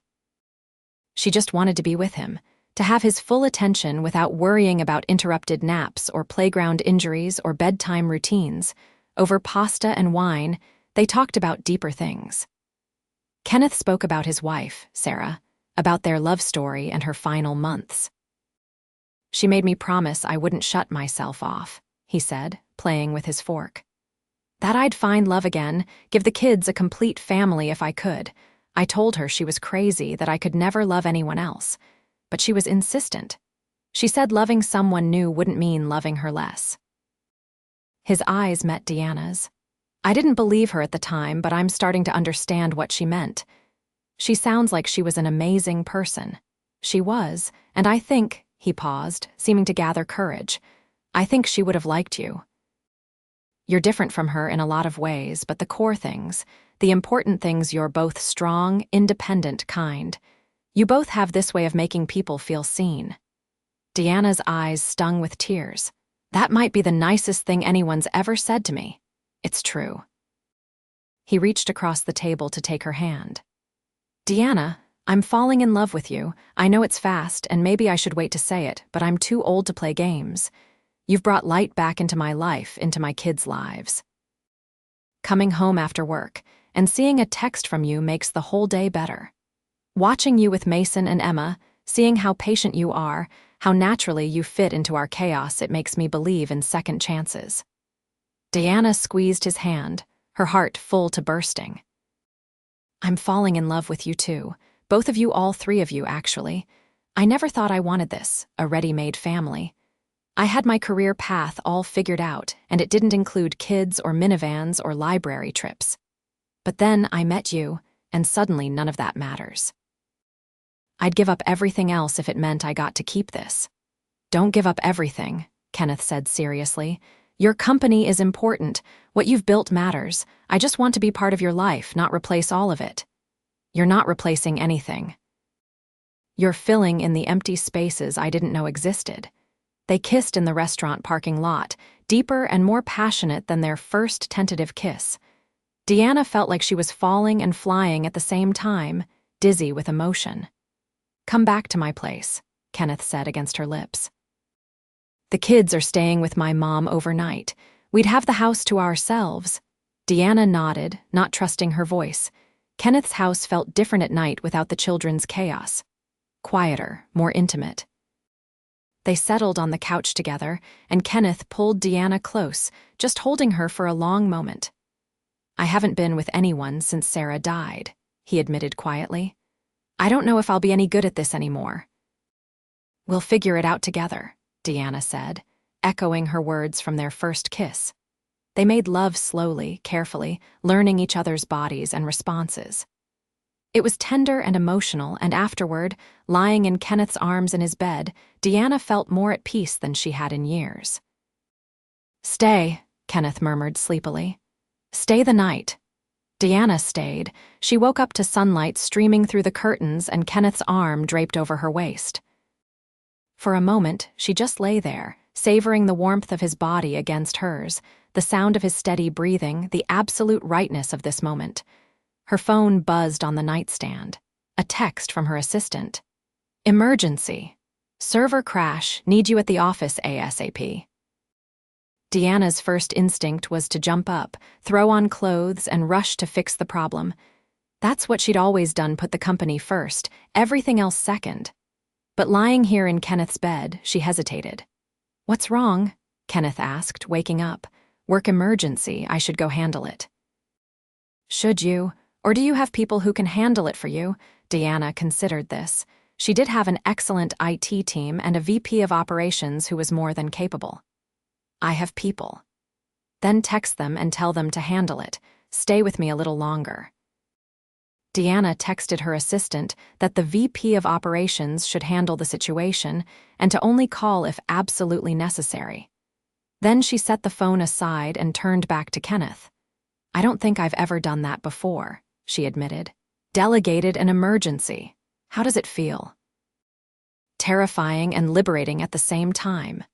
She just wanted to be with him, to have his full attention without worrying about interrupted naps or playground injuries or bedtime routines. Over pasta and wine, they talked about deeper things. Kenneth spoke about his wife, Sarah, about their love story and her final months. She made me promise I wouldn't shut myself off, he said, playing with his fork. That I'd find love again, give the kids a complete family if I could. I told her she was crazy, that I could never love anyone else. But she was insistent. She said loving someone new wouldn't mean loving her less. His eyes met Diana's. I didn't believe her at the time, but I'm starting to understand what she meant. She sounds like she was an amazing person. She was, and I think, he paused, seeming to gather courage, I think she would have liked you. You're different from her in a lot of ways, but the core things, the important things, you're both strong, independent kind. You both have this way of making people feel seen. Diana's eyes stung with tears. That might be the nicest thing anyone's ever said to me. It's true. He reached across the table to take her hand. Diana, I'm falling in love with you. I know it's fast, and maybe I should wait to say it, but I'm too old to play games. You've brought light back into my life, into my kids' lives. Coming home after work and seeing a text from you makes the whole day better. Watching you with Mason and Emma, seeing how patient you are, how naturally you fit into our chaos, it makes me believe in second chances. Diana squeezed his hand, her heart full to bursting. I'm falling in love with you too. Both of you, all three of you, actually. I never thought I wanted this, a ready-made family. I had my career path all figured out, and it didn't include kids or minivans or library trips. But then I met you, and suddenly none of that matters. I'd give up everything else if it meant I got to keep this. Don't give up everything, Kenneth said seriously. Your company is important. What you've built matters. I just want to be part of your life, not replace all of it. You're not replacing anything. You're filling in the empty spaces I didn't know existed. They kissed in the restaurant parking lot, deeper and more passionate than their first tentative kiss. Diana felt like she was falling and flying at the same time, dizzy with emotion. Come back to my place, Kenneth said against her lips. The kids are staying with my mom overnight. We'd have the house to ourselves. Diana nodded, not trusting her voice. Kenneth's house felt different at night without the children's chaos. Quieter, more intimate. They settled on the couch together, and Kenneth pulled Diana close, just holding her for a long moment. I haven't been with anyone since Sarah died, he admitted quietly. I don't know if I'll be any good at this anymore. We'll figure it out together, Diana said, echoing her words from their first kiss. They made love slowly, carefully, learning each other's bodies and responses. It was tender and emotional, and afterward, lying in Kenneth's arms in his bed, Diana felt more at peace than she had in years. Stay, Kenneth murmured sleepily. Stay the night. Diana stayed. She woke up to sunlight streaming through the curtains and Kenneth's arm draped over her waist. For a moment, she just lay there, savoring the warmth of his body against hers, the sound of his steady breathing, the absolute rightness of this moment. Her phone buzzed on the nightstand. A text from her assistant. Emergency. Server crash. Need you at the office ASAP. Deanna's first instinct was to jump up, throw on clothes, and rush to fix the problem. That's what she'd always done, put the company first, everything else second. But lying here in Kenneth's bed, she hesitated. "What's wrong?" Kenneth asked, waking up. "Work emergency, I should go handle it." "Should you? Or do you have people who can handle it for you?" Deanna considered this. She did have an excellent IT team and a VP of operations who was more than capable. "I have people." "Then text them and tell them to handle it. Stay with me a little longer." Deanna texted her assistant that the VP of operations should handle the situation and to only call if absolutely necessary. Then she set the phone aside and turned back to Kenneth. "I don't think I've ever done that before," she admitted. "Delegated an emergency. How does it feel?" "Terrifying and liberating at the same time."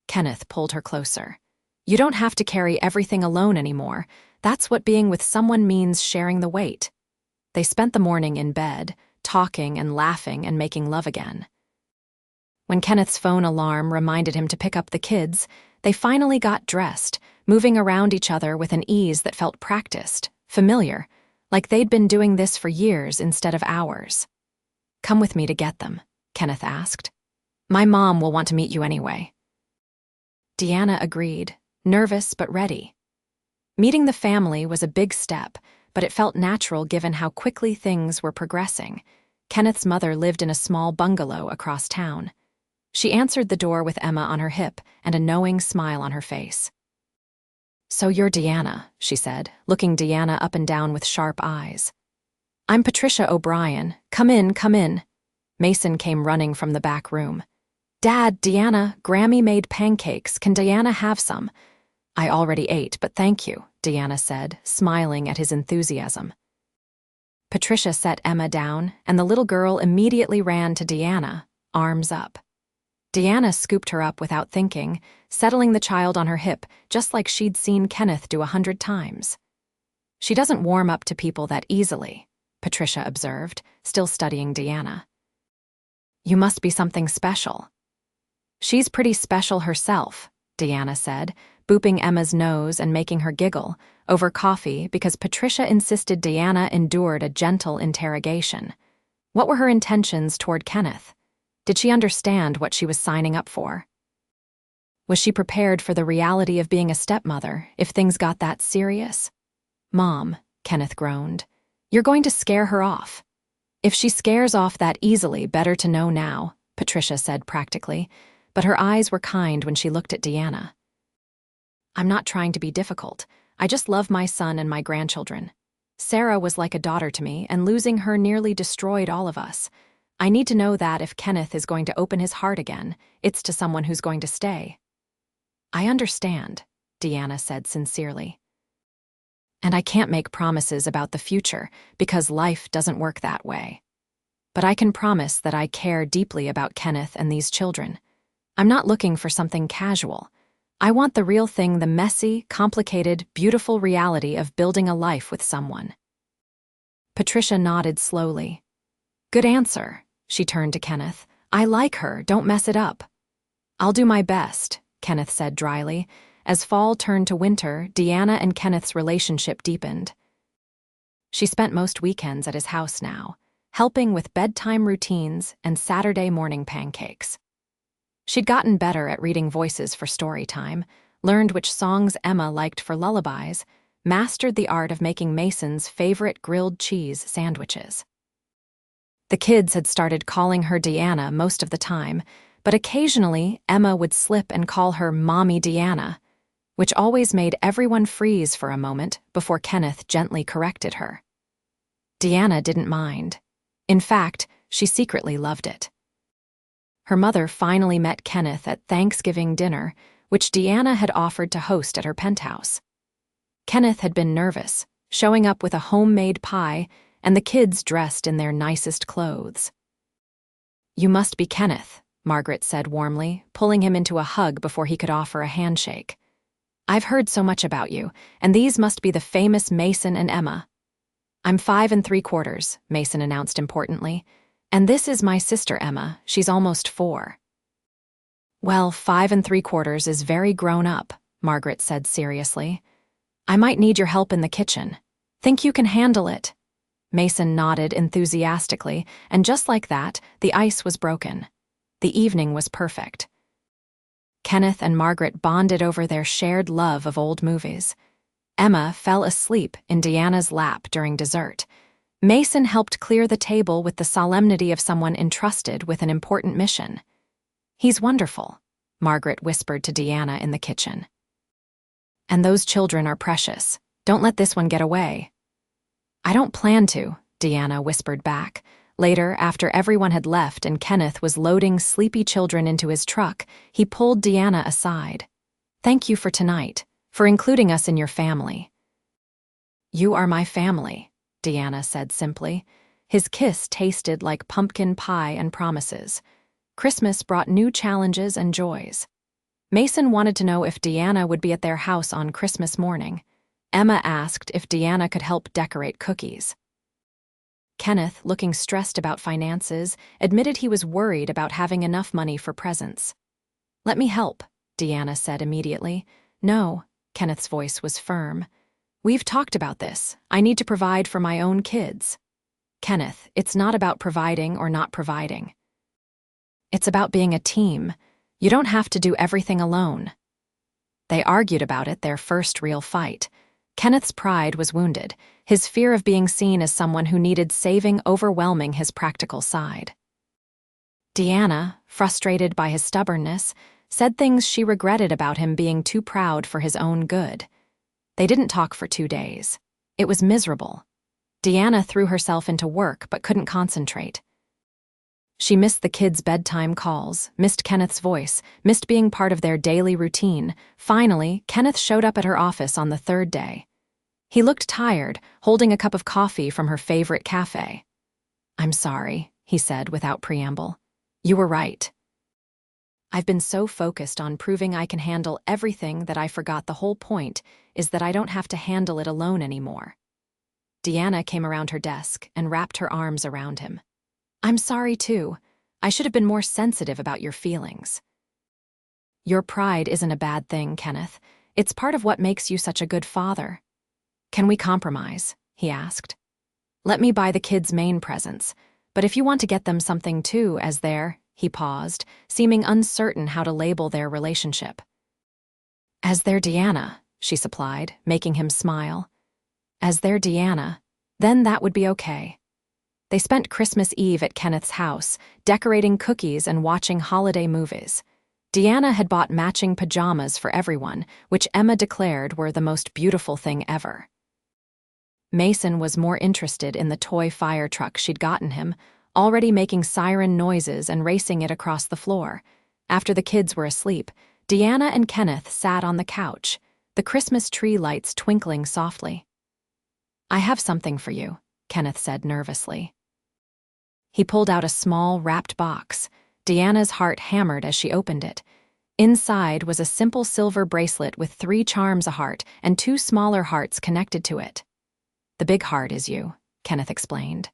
Kenneth pulled her closer. "You don't have to carry everything alone anymore. That's what being with someone means, sharing the weight." They spent the morning in bed, talking and laughing and making love again. When Kenneth's phone alarm reminded him to pick up the kids, they finally got dressed, moving around each other with an ease that felt practiced, familiar, like they'd been doing this for years instead of hours. "Come with me to get them," Kenneth asked. "My mom will want to meet you anyway." Deanna agreed, nervous but ready. Meeting the family was a big step, but it felt natural given how quickly things were progressing. Kenneth's mother lived in a small bungalow across town. She answered the door with Emma on her hip and a knowing smile on her face. "So you're Deanna," she said, looking Deanna up and down with sharp eyes. "I'm Patricia O'Brien. Come in, come in." Mason came running from the back room. "Dad, Deanna, Grammy made pancakes. Can Deanna have some?" "I already ate, but thank you," Deanna said, smiling at his enthusiasm. Patricia set Emma down, and the little girl immediately ran to Deanna, arms up. Deanna scooped her up without thinking, settling the child on her hip just like she'd seen Kenneth do 100 times. "She doesn't warm up to people that easily," Patricia observed, still studying Deanna. "You must be something special." "She's pretty special herself," Deanna said, booping Emma's nose and making her giggle, over coffee because Patricia insisted Deanna endured a gentle interrogation. What were her intentions toward Kenneth? Did she understand what she was signing up for? Was she prepared for the reality of being a stepmother if things got that serious? "Mom," Kenneth groaned, "you're going to scare her off." "If she scares off that easily, better to know now," Patricia said practically, but her eyes were kind when she looked at Deanna. "I'm not trying to be difficult. I just love my son and my grandchildren. Sarah was like a daughter to me, and losing her nearly destroyed all of us. I need to know that if Kenneth is going to open his heart again, it's to someone who's going to stay." "I understand," Deanna said sincerely. "And I can't make promises about the future because life doesn't work that way. But I can promise that I care deeply about Kenneth and these children. I'm not looking for something casual. I want the real thing, the messy, complicated, beautiful reality of building a life with someone." Patricia nodded slowly. "Good answer." She turned to Kenneth. "I like her, don't mess it up." "I'll do my best," Kenneth said dryly. As fall turned to winter, Deanna and Kenneth's relationship deepened. She spent most weekends at his house now, helping with bedtime routines and Saturday morning pancakes. She'd gotten better at reading voices for story time, learned which songs Emma liked for lullabies, mastered the art of making Mason's favorite grilled cheese sandwiches. The kids had started calling her Deanna most of the time, but occasionally Emma would slip and call her Mommy Deanna, which always made everyone freeze for a moment before Kenneth gently corrected her. Deanna didn't mind. In fact, she secretly loved it. Her mother finally met Kenneth at Thanksgiving dinner, which Deanna had offered to host at her penthouse. Kenneth had been nervous, showing up with a homemade pie and the kids dressed in their nicest clothes. "You must be Kenneth," Margaret said warmly, pulling him into a hug before he could offer a handshake. "I've heard so much about you, and these must be the famous Mason and Emma." "I'm 5 3/4, Mason announced importantly. "And this is my sister Emma, she's almost 4. "Well, 5 3/4 is very grown up," Margaret said seriously. "I might need your help in the kitchen. Think you can handle it?" Mason nodded enthusiastically, and just like that, the ice was broken. The evening was perfect. Kenneth and Margaret bonded over their shared love of old movies. Emma fell asleep in Deanna's lap during dessert. Mason helped clear the table with the solemnity of someone entrusted with an important mission. "He's wonderful," Margaret whispered to Deanna in the kitchen. "And those children are precious. Don't let this one get away." "I don't plan to," Deanna whispered back. Later, after everyone had left and Kenneth was loading sleepy children into his truck, he pulled Deanna aside. "Thank you for tonight, for including us in your family." "You are my family," Deanna said simply. His kiss tasted like pumpkin pie and promises. Christmas brought new challenges and joys. Mason wanted to know if Deanna would be at their house on Christmas morning. Emma asked if Deanna could help decorate cookies. Kenneth, looking stressed about finances, admitted he was worried about having enough money for presents. "Let me help," Deanna said immediately. "No," Kenneth's voice was firm. "We've talked about this. I need to provide for my own kids." "Kenneth, it's not about providing or not providing. It's about being a team. You don't have to do everything alone." They argued about it, their first real fight. Kenneth's pride was wounded, his fear of being seen as someone who needed saving overwhelming his practical side. Deanna, frustrated by his stubbornness, said things she regretted about him being too proud for his own good. They didn't talk for 2 days. It was miserable. Deanna threw herself into work but couldn't concentrate. She missed the kids' bedtime calls, missed Kenneth's voice, missed being part of their daily routine. Finally, Kenneth showed up at her office on the 3rd day. He looked tired, holding a cup of coffee from her favorite cafe. "I'm sorry," he said without preamble. "You were right. I've been so focused on proving I can handle everything that I forgot the whole point is that I don't have to handle it alone anymore." Deanna came around her desk and wrapped her arms around him. "I'm sorry too. I should have been more sensitive about your feelings." "Your pride isn't a bad thing, Kenneth. It's part of what makes you such a good father." "Can we compromise?" he asked. "Let me buy the kids' main presents, but if you want to get them something too, as their—" he paused, seeming uncertain how to label their relationship. "As their Deanna," she supplied, making him smile. "As their Deanna, then that would be okay." They spent Christmas Eve at Kenneth's house, decorating cookies and watching holiday movies. Deanna had bought matching pajamas for everyone, which Emma declared were the most beautiful thing ever. Mason was more interested in the toy fire truck she'd gotten him, already making siren noises and racing it across the floor. After the kids were asleep, Deanna and Kenneth sat on the couch, the Christmas tree lights twinkling softly. "I have something for you," Kenneth said nervously. He pulled out a small, wrapped box. Deanna's heart hammered as she opened it. Inside was a simple silver bracelet with 3 charms a heart and 2 smaller hearts connected to it. "The big heart is you," Kenneth explained.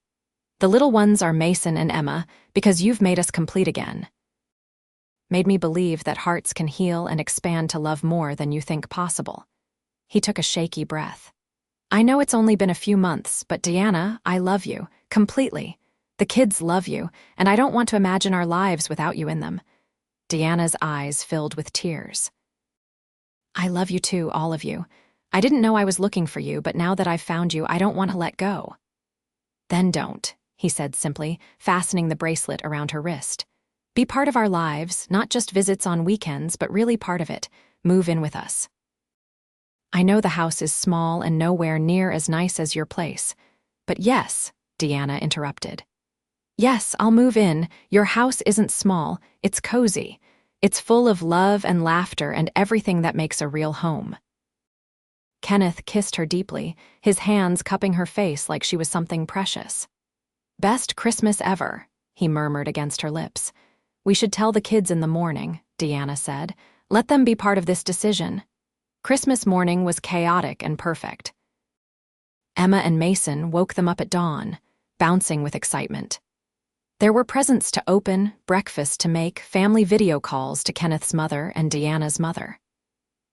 "The little ones are Mason and Emma, because you've made us complete again. Made me believe that hearts can heal and expand to love more than you think possible." He took a shaky breath. "I know it's only been a few months, but Deanna, I love you, completely. The kids love you, and I don't want to imagine our lives without you in them." Deanna's eyes filled with tears. "I love you too, all of you. I didn't know I was looking for you, but now that I've found you, I don't want to let go." "Then don't," he said simply, fastening the bracelet around her wrist. "Be part of our lives, not just visits on weekends, but really part of it. Move in with us." "I know the house is small and nowhere near as nice as your place. But yes," Deanna interrupted. "Yes, I'll move in. Your house isn't small, it's cozy. It's full of love and laughter and everything that makes a real home." Kenneth kissed her deeply, his hands cupping her face like she was something precious. "Best Christmas ever," he murmured against her lips. "We should tell the kids in the morning," Deanna said. "Let them be part of this decision." Christmas morning was chaotic and perfect. Emma and Mason woke them up at dawn, bouncing with excitement. There were presents to open, breakfast to make, family video calls to Kenneth's mother and Deanna's mother.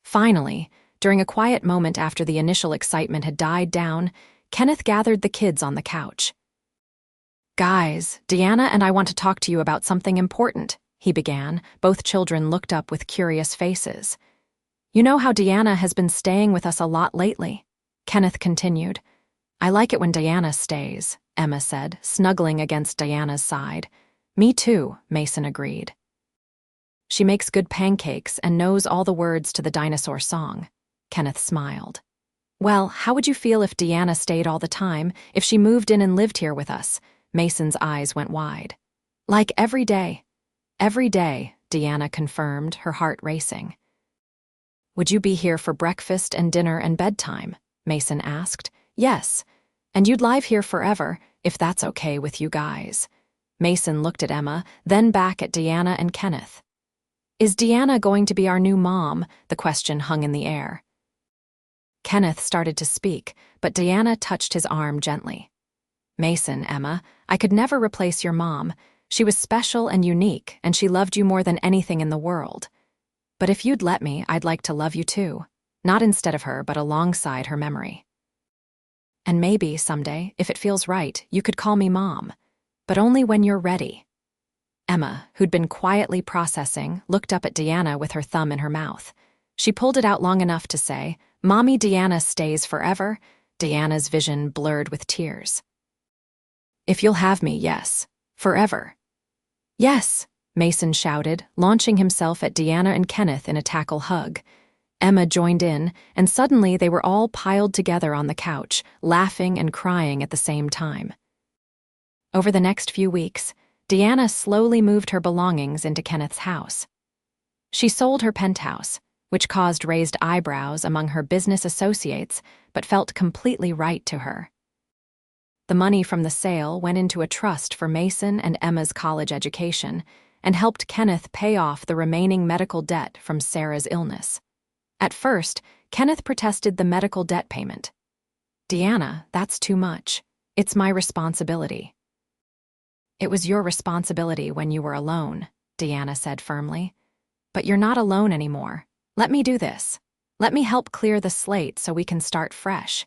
Finally, during a quiet moment after the initial excitement had died down, Kenneth gathered the kids on the couch. "Guys, Deanna and I want to talk to you about something important," he began. Both children looked up with curious faces. "You know how Deanna has been staying with us a lot lately?" Kenneth continued. "I like it when Deanna stays," Emma said, snuggling against Diana's side. "Me too," Mason agreed. "She makes good pancakes and knows all the words to the dinosaur song," Kenneth smiled. "Well, how would you feel if Deanna stayed all the time, if she moved in and lived here with us?" Mason's eyes went wide. "Like every day." "Every day," Deanna confirmed, her heart racing. "Would you be here for breakfast and dinner and bedtime?" Mason asked. "Yes, and you'd live here forever, if that's okay with you guys." Mason looked at Emma, then back at Deanna and Kenneth. "Is Deanna going to be our new mom?" The question hung in the air. Kenneth started to speak, but Deanna touched his arm gently. "Mason, Emma, I could never replace your mom. She was special and unique, and she loved you more than anything in the world. But if you'd let me, I'd like to love you too. Not instead of her, but alongside her memory. And maybe, someday, if it feels right, you could call me Mom. But only when you're ready." Emma, who'd been quietly processing, looked up at Deanna with her thumb in her mouth. She pulled it out long enough to say, "Mommy Deanna stays forever." Deanna's vision blurred with tears. "If you'll have me, yes. Forever." "Yes," Mason shouted, launching himself at Deanna and Kenneth in a tackle hug. Emma joined in, and suddenly they were all piled together on the couch, laughing and crying at the same time. Over the next few weeks, Deanna slowly moved her belongings into Kenneth's house. She sold her penthouse, which caused raised eyebrows among her business associates, but felt completely right to her. The money from the sale went into a trust for Mason and Emma's college education and helped Kenneth pay off the remaining medical debt from Sarah's illness. At first, Kenneth protested the medical debt payment. "Deanna, that's too much. It's my responsibility." "It was your responsibility when you were alone," Deanna said firmly. "But you're not alone anymore. Let me do this. Let me help clear the slate so we can start fresh."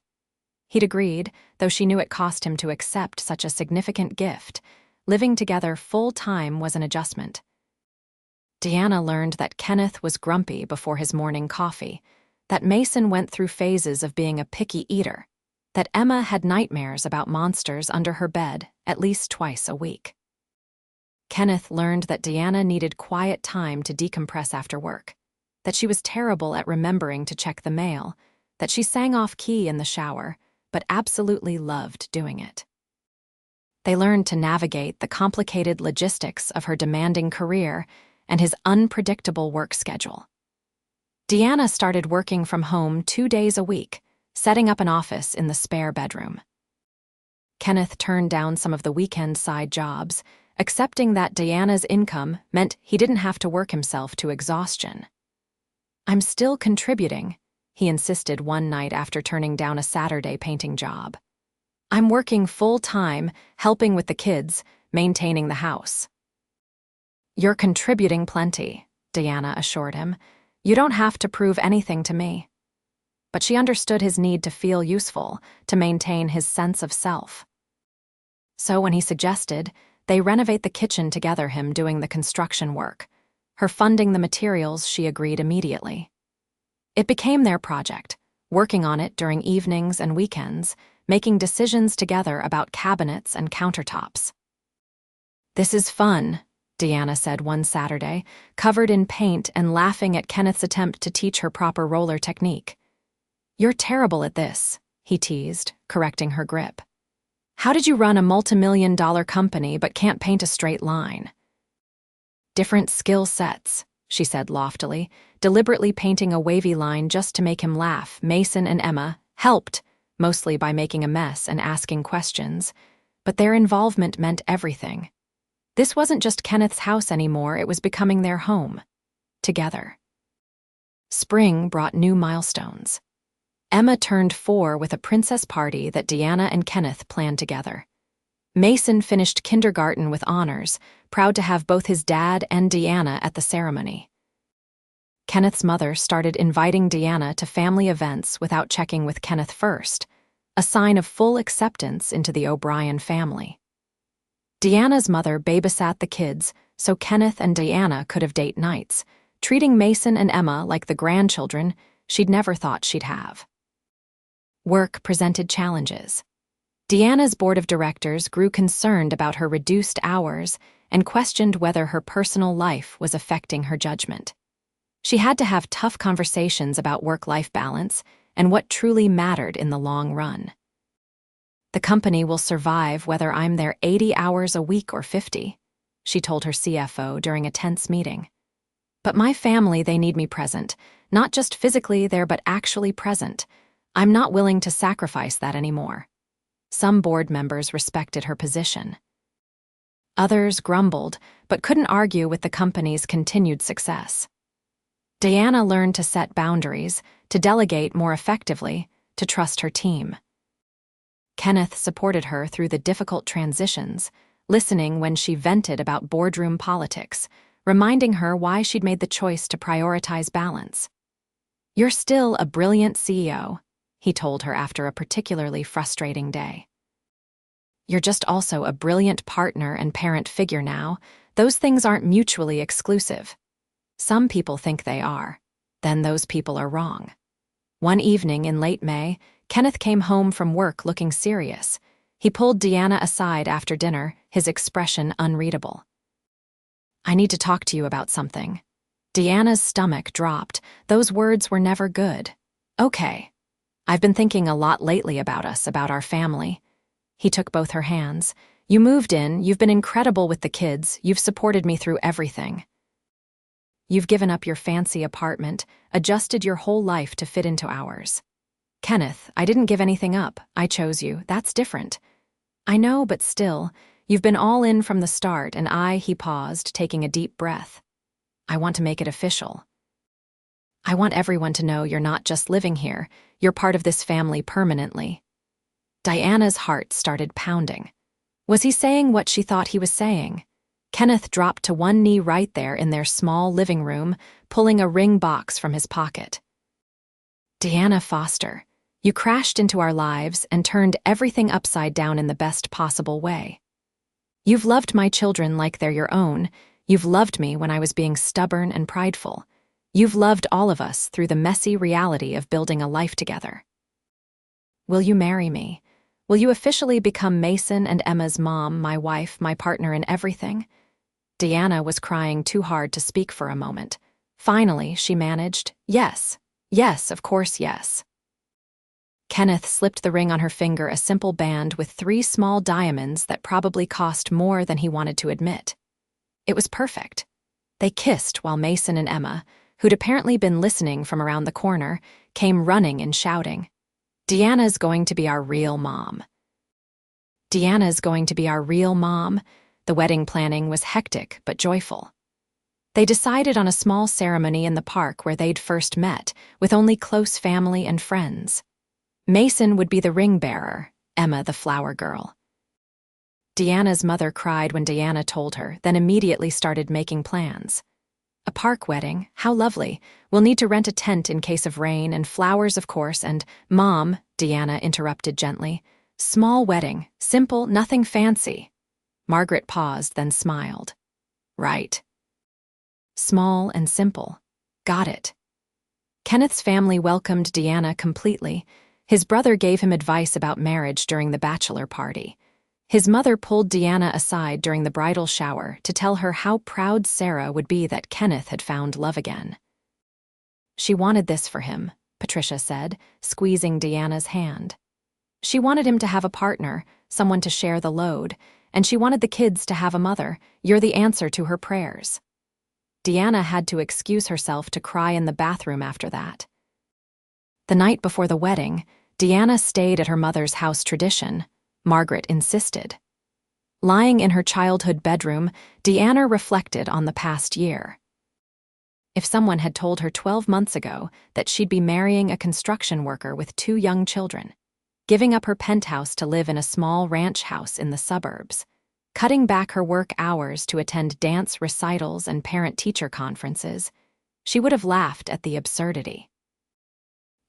He'd agreed, though she knew it cost him to accept such a significant gift. Living together full-time was an adjustment. Deanna learned that Kenneth was grumpy before his morning coffee, that Mason went through phases of being a picky eater, that Emma had nightmares about monsters under her bed at least twice a week. Kenneth learned that Deanna needed quiet time to decompress after work, that she was terrible at remembering to check the mail, that she sang off-key in the shower, but absolutely loved doing it. They learned to navigate the complicated logistics of her demanding career and his unpredictable work schedule. Deanna started working from home 2 days a week, setting up an office in the spare bedroom. Kenneth turned down some of the weekend side jobs, accepting that Deanna's income meant he didn't have to work himself to exhaustion. "I'm still contributing," he insisted one night after turning down a Saturday painting job. "I'm working full-time, helping with the kids, maintaining the house." "You're contributing plenty," Deanna assured him. "You don't have to prove anything to me." But she understood his need to feel useful, to maintain his sense of self. So when he suggested they renovate the kitchen together, him doing the construction work, her funding the materials, she agreed immediately. It became their project, working on it during evenings and weekends, making decisions together about cabinets and countertops. "This is fun," Deanna said one Saturday, covered in paint and laughing at Kenneth's attempt to teach her proper roller technique. "You're terrible at this," he teased, correcting her grip. "How did you run a multi-million-dollar company but can't paint a straight line?" "Different skill sets," she said loftily, deliberately painting a wavy line just to make him laugh. Mason and Emma helped, mostly by making a mess and asking questions, but their involvement meant everything. This wasn't just Kenneth's house anymore, it was becoming their home. Together. Spring brought new milestones. Emma turned 4 with a princess party that Deanna and Kenneth planned together. Mason finished kindergarten with honors, proud to have both his dad and Deanna at the ceremony. Kenneth's mother started inviting Deanna to family events without checking with Kenneth first, a sign of full acceptance into the O'Brien family. Deanna's mother babysat the kids so Kenneth and Deanna could have date nights, treating Mason and Emma like the grandchildren she'd never thought she'd have. Work presented challenges. Deanna's board of directors grew concerned about her reduced hours and questioned whether her personal life was affecting her judgment. She had to have tough conversations about work-life balance and what truly mattered in the long run. "The company will survive whether I'm there 80 hours a week or 50, she told her CFO during a tense meeting. "But my family, they need me present, not just physically there but actually present. I'm not willing to sacrifice that anymore." Some board members respected her position. Others grumbled, but couldn't argue with the company's continued success. Deanna learned to set boundaries, to delegate more effectively, to trust her team. Kenneth supported her through the difficult transitions, listening when she vented about boardroom politics, reminding her why she'd made the choice to prioritize balance. "You're still a brilliant CEO," he told her after a particularly frustrating day. "You're just also a brilliant partner and parent figure now. Those things aren't mutually exclusive. Some people think they are. Then those people are wrong." One evening in late May, Kenneth came home from work looking serious. He pulled Deanna aside after dinner, his expression unreadable. "I need to talk to you about something." Deanna's stomach dropped. Those words were never good. "Okay. I've been thinking a lot lately about us, about our family." He took both her hands. "You moved in, you've been incredible with the kids, you've supported me through everything. You've given up your fancy apartment, adjusted your whole life to fit into ours. Kenneth, I didn't give anything up. I chose you. That's different." "I know, but still, you've been all in from the start, and he paused, taking a deep breath. "I want to make it official. I want everyone to know you're not just living here, you're part of this family permanently." Diana's heart started pounding. Was he saying what she thought he was saying? Kenneth dropped to one knee right there in their small living room, pulling a ring box from his pocket. "Deanna Foster, you crashed into our lives and turned everything upside down in the best possible way. You've loved my children like they're your own. You've loved me when I was being stubborn and prideful. You've loved all of us through the messy reality of building a life together. Will you marry me? Will you officially become Mason and Emma's mom, my wife, my partner in everything?" Deanna was crying too hard to speak for a moment. Finally, she managed, "Yes. Yes, of course, yes." Kenneth slipped the ring on her finger, a simple band with 3 small diamonds that probably cost more than he wanted to admit. It was perfect. They kissed while Mason and Emma, who'd apparently been listening from around the corner, came running and shouting, "Deanna's going to be our real mom. Deanna's going to be our real mom." The wedding planning was hectic but joyful. They decided on a small ceremony in the park where they'd first met, with only close family and friends. Mason would be the ring bearer, Emma the flower girl. Deanna's mother cried when Deanna told her, then immediately started making plans. "A park wedding? How lovely. We'll need to rent a tent in case of rain, and flowers, of course, and—" "Mom," Deanna interrupted gently. "Small wedding, simple, nothing fancy." Margaret paused, then smiled. "Right. Small and simple. Got it." Kenneth's family welcomed Deanna completely. His brother gave him advice about marriage during the bachelor party. His mother pulled Deanna aside during the bridal shower to tell her how proud Sarah would be that Kenneth had found love again. "She wanted this for him," Patricia said, squeezing Deanna's hand. "She wanted him to have a partner, someone to share the load, and she wanted the kids to have a mother. You're the answer to her prayers." Deanna had to excuse herself to cry in the bathroom after that. The night before the wedding, Deanna stayed at her mother's house tradition. Margaret insisted. Lying in her childhood bedroom, Deanna reflected on the past year. If someone had told her 12 months ago that she'd be marrying a construction worker with 2 young children, giving up her penthouse to live in a small ranch house in the suburbs, cutting back her work hours to attend dance recitals and parent-teacher conferences, she would have laughed at the absurdity.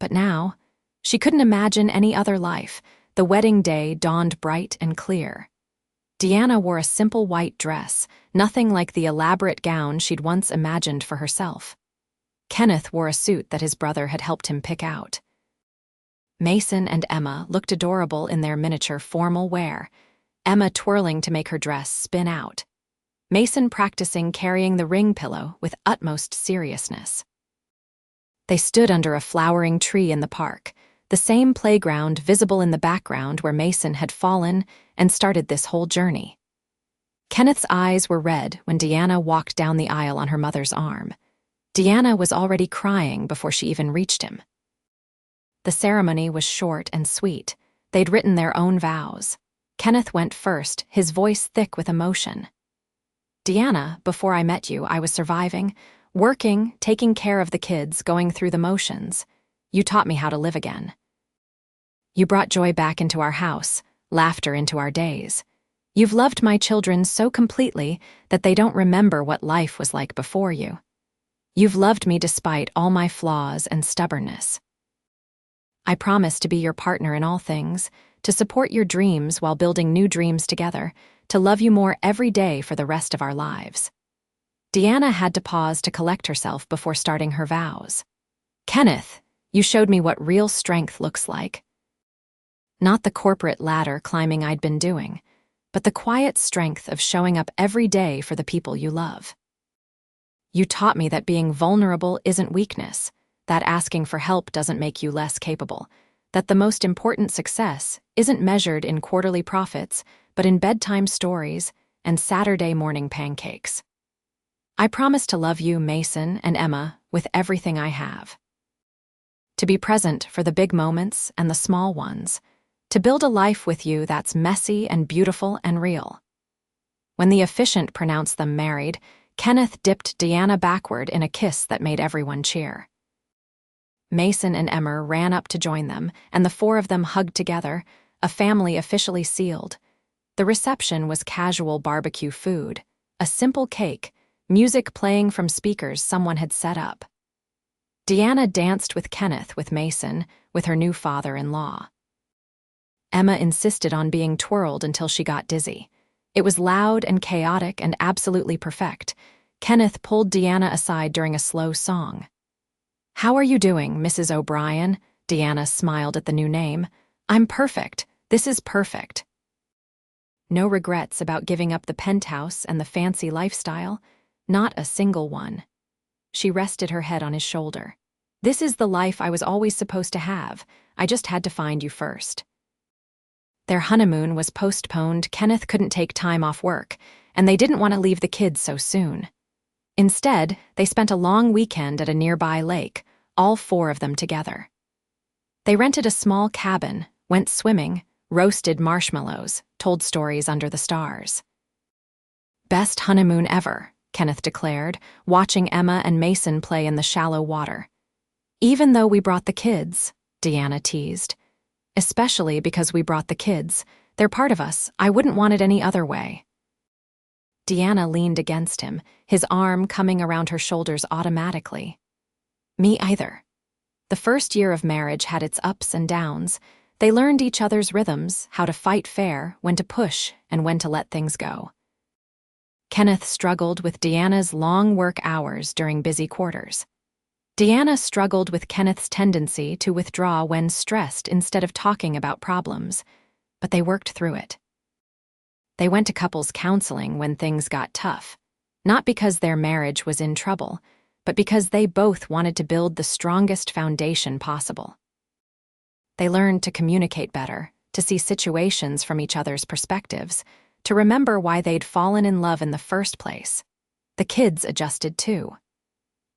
But now, she couldn't imagine any other life. The wedding day dawned bright and clear. Deanna wore a simple white dress, nothing like the elaborate gown she'd once imagined for herself. Kenneth wore a suit that his brother had helped him pick out. Mason and Emma looked adorable in their miniature formal wear, Emma twirling to make her dress spin out, Mason practicing carrying the ring pillow with utmost seriousness. They stood under a flowering tree in the park, the same playground visible in the background where Mason had fallen and started this whole journey. Kenneth's eyes were red when Deanna walked down the aisle on her mother's arm. Deanna was already crying before she even reached him. The ceremony was short and sweet. They'd written their own vows. Kenneth went first, his voice thick with emotion. Deanna, before I met you, I was surviving, working, taking care of the kids, going through the motions. You taught me how to live again. You brought joy back into our house, laughter into our days. You've loved my children so completely that they don't remember what life was like before you. You've loved me despite all my flaws and stubbornness. I promise to be your partner in all things, to support your dreams while building new dreams together, to love you more every day for the rest of our lives. Deanna had to pause to collect herself before starting her vows. Kenneth, you showed me what real strength looks like. Not the corporate ladder climbing I'd been doing, but the quiet strength of showing up every day for the people you love. You taught me that being vulnerable isn't weakness, that asking for help doesn't make you less capable, that the most important success isn't measured in quarterly profits, but in bedtime stories and Saturday morning pancakes. I promise to love you, Mason and Emma, with everything I have. To be present for the big moments and the small ones, to build a life with you that's messy and beautiful and real. When the officiant pronounced them married, Kenneth dipped Deanna backward in a kiss that made everyone cheer. Mason and Emma ran up to join them, and the four of them hugged together, a family officially sealed. The reception was casual barbecue food, a simple cake, music playing from speakers someone had set up. Deanna danced with Kenneth with Mason, with her new father-in-law. Emma insisted on being twirled until she got dizzy. It was loud and chaotic and absolutely perfect. Kenneth pulled Deanna aside during a slow song. How are you doing, Mrs. O'Brien? Deanna smiled at the new name. I'm perfect. This is perfect. No regrets about giving up the penthouse and the fancy lifestyle? Not a single one. She rested her head on his shoulder. This is the life I was always supposed to have. I just had to find you first. Their honeymoon was postponed. Kenneth couldn't take time off work, and they didn't want to leave the kids so soon. Instead, they spent a long weekend at a nearby lake, all four of them together. They rented a small cabin, went swimming, roasted marshmallows, told stories under the stars. Best honeymoon ever, Kenneth declared, watching Emma and Mason play in the shallow water. Even though we brought the kids, Deanna teased. Especially because we brought the kids. They're part of us. I wouldn't want it any other way. Deanna leaned against him, his arm coming around her shoulders automatically. Me either. The first year of marriage had its ups and downs. They learned each other's rhythms, how to fight fair, when to push, and when to let things go. Kenneth struggled with Deanna's long work hours during busy quarters. Deanna struggled with Kenneth's tendency to withdraw when stressed instead of talking about problems, but they worked through it. They went to couples counseling when things got tough, not because their marriage was in trouble, but because they both wanted to build the strongest foundation possible. They learned to communicate better, to see situations from each other's perspectives, to remember why they'd fallen in love in the first place. The kids adjusted too.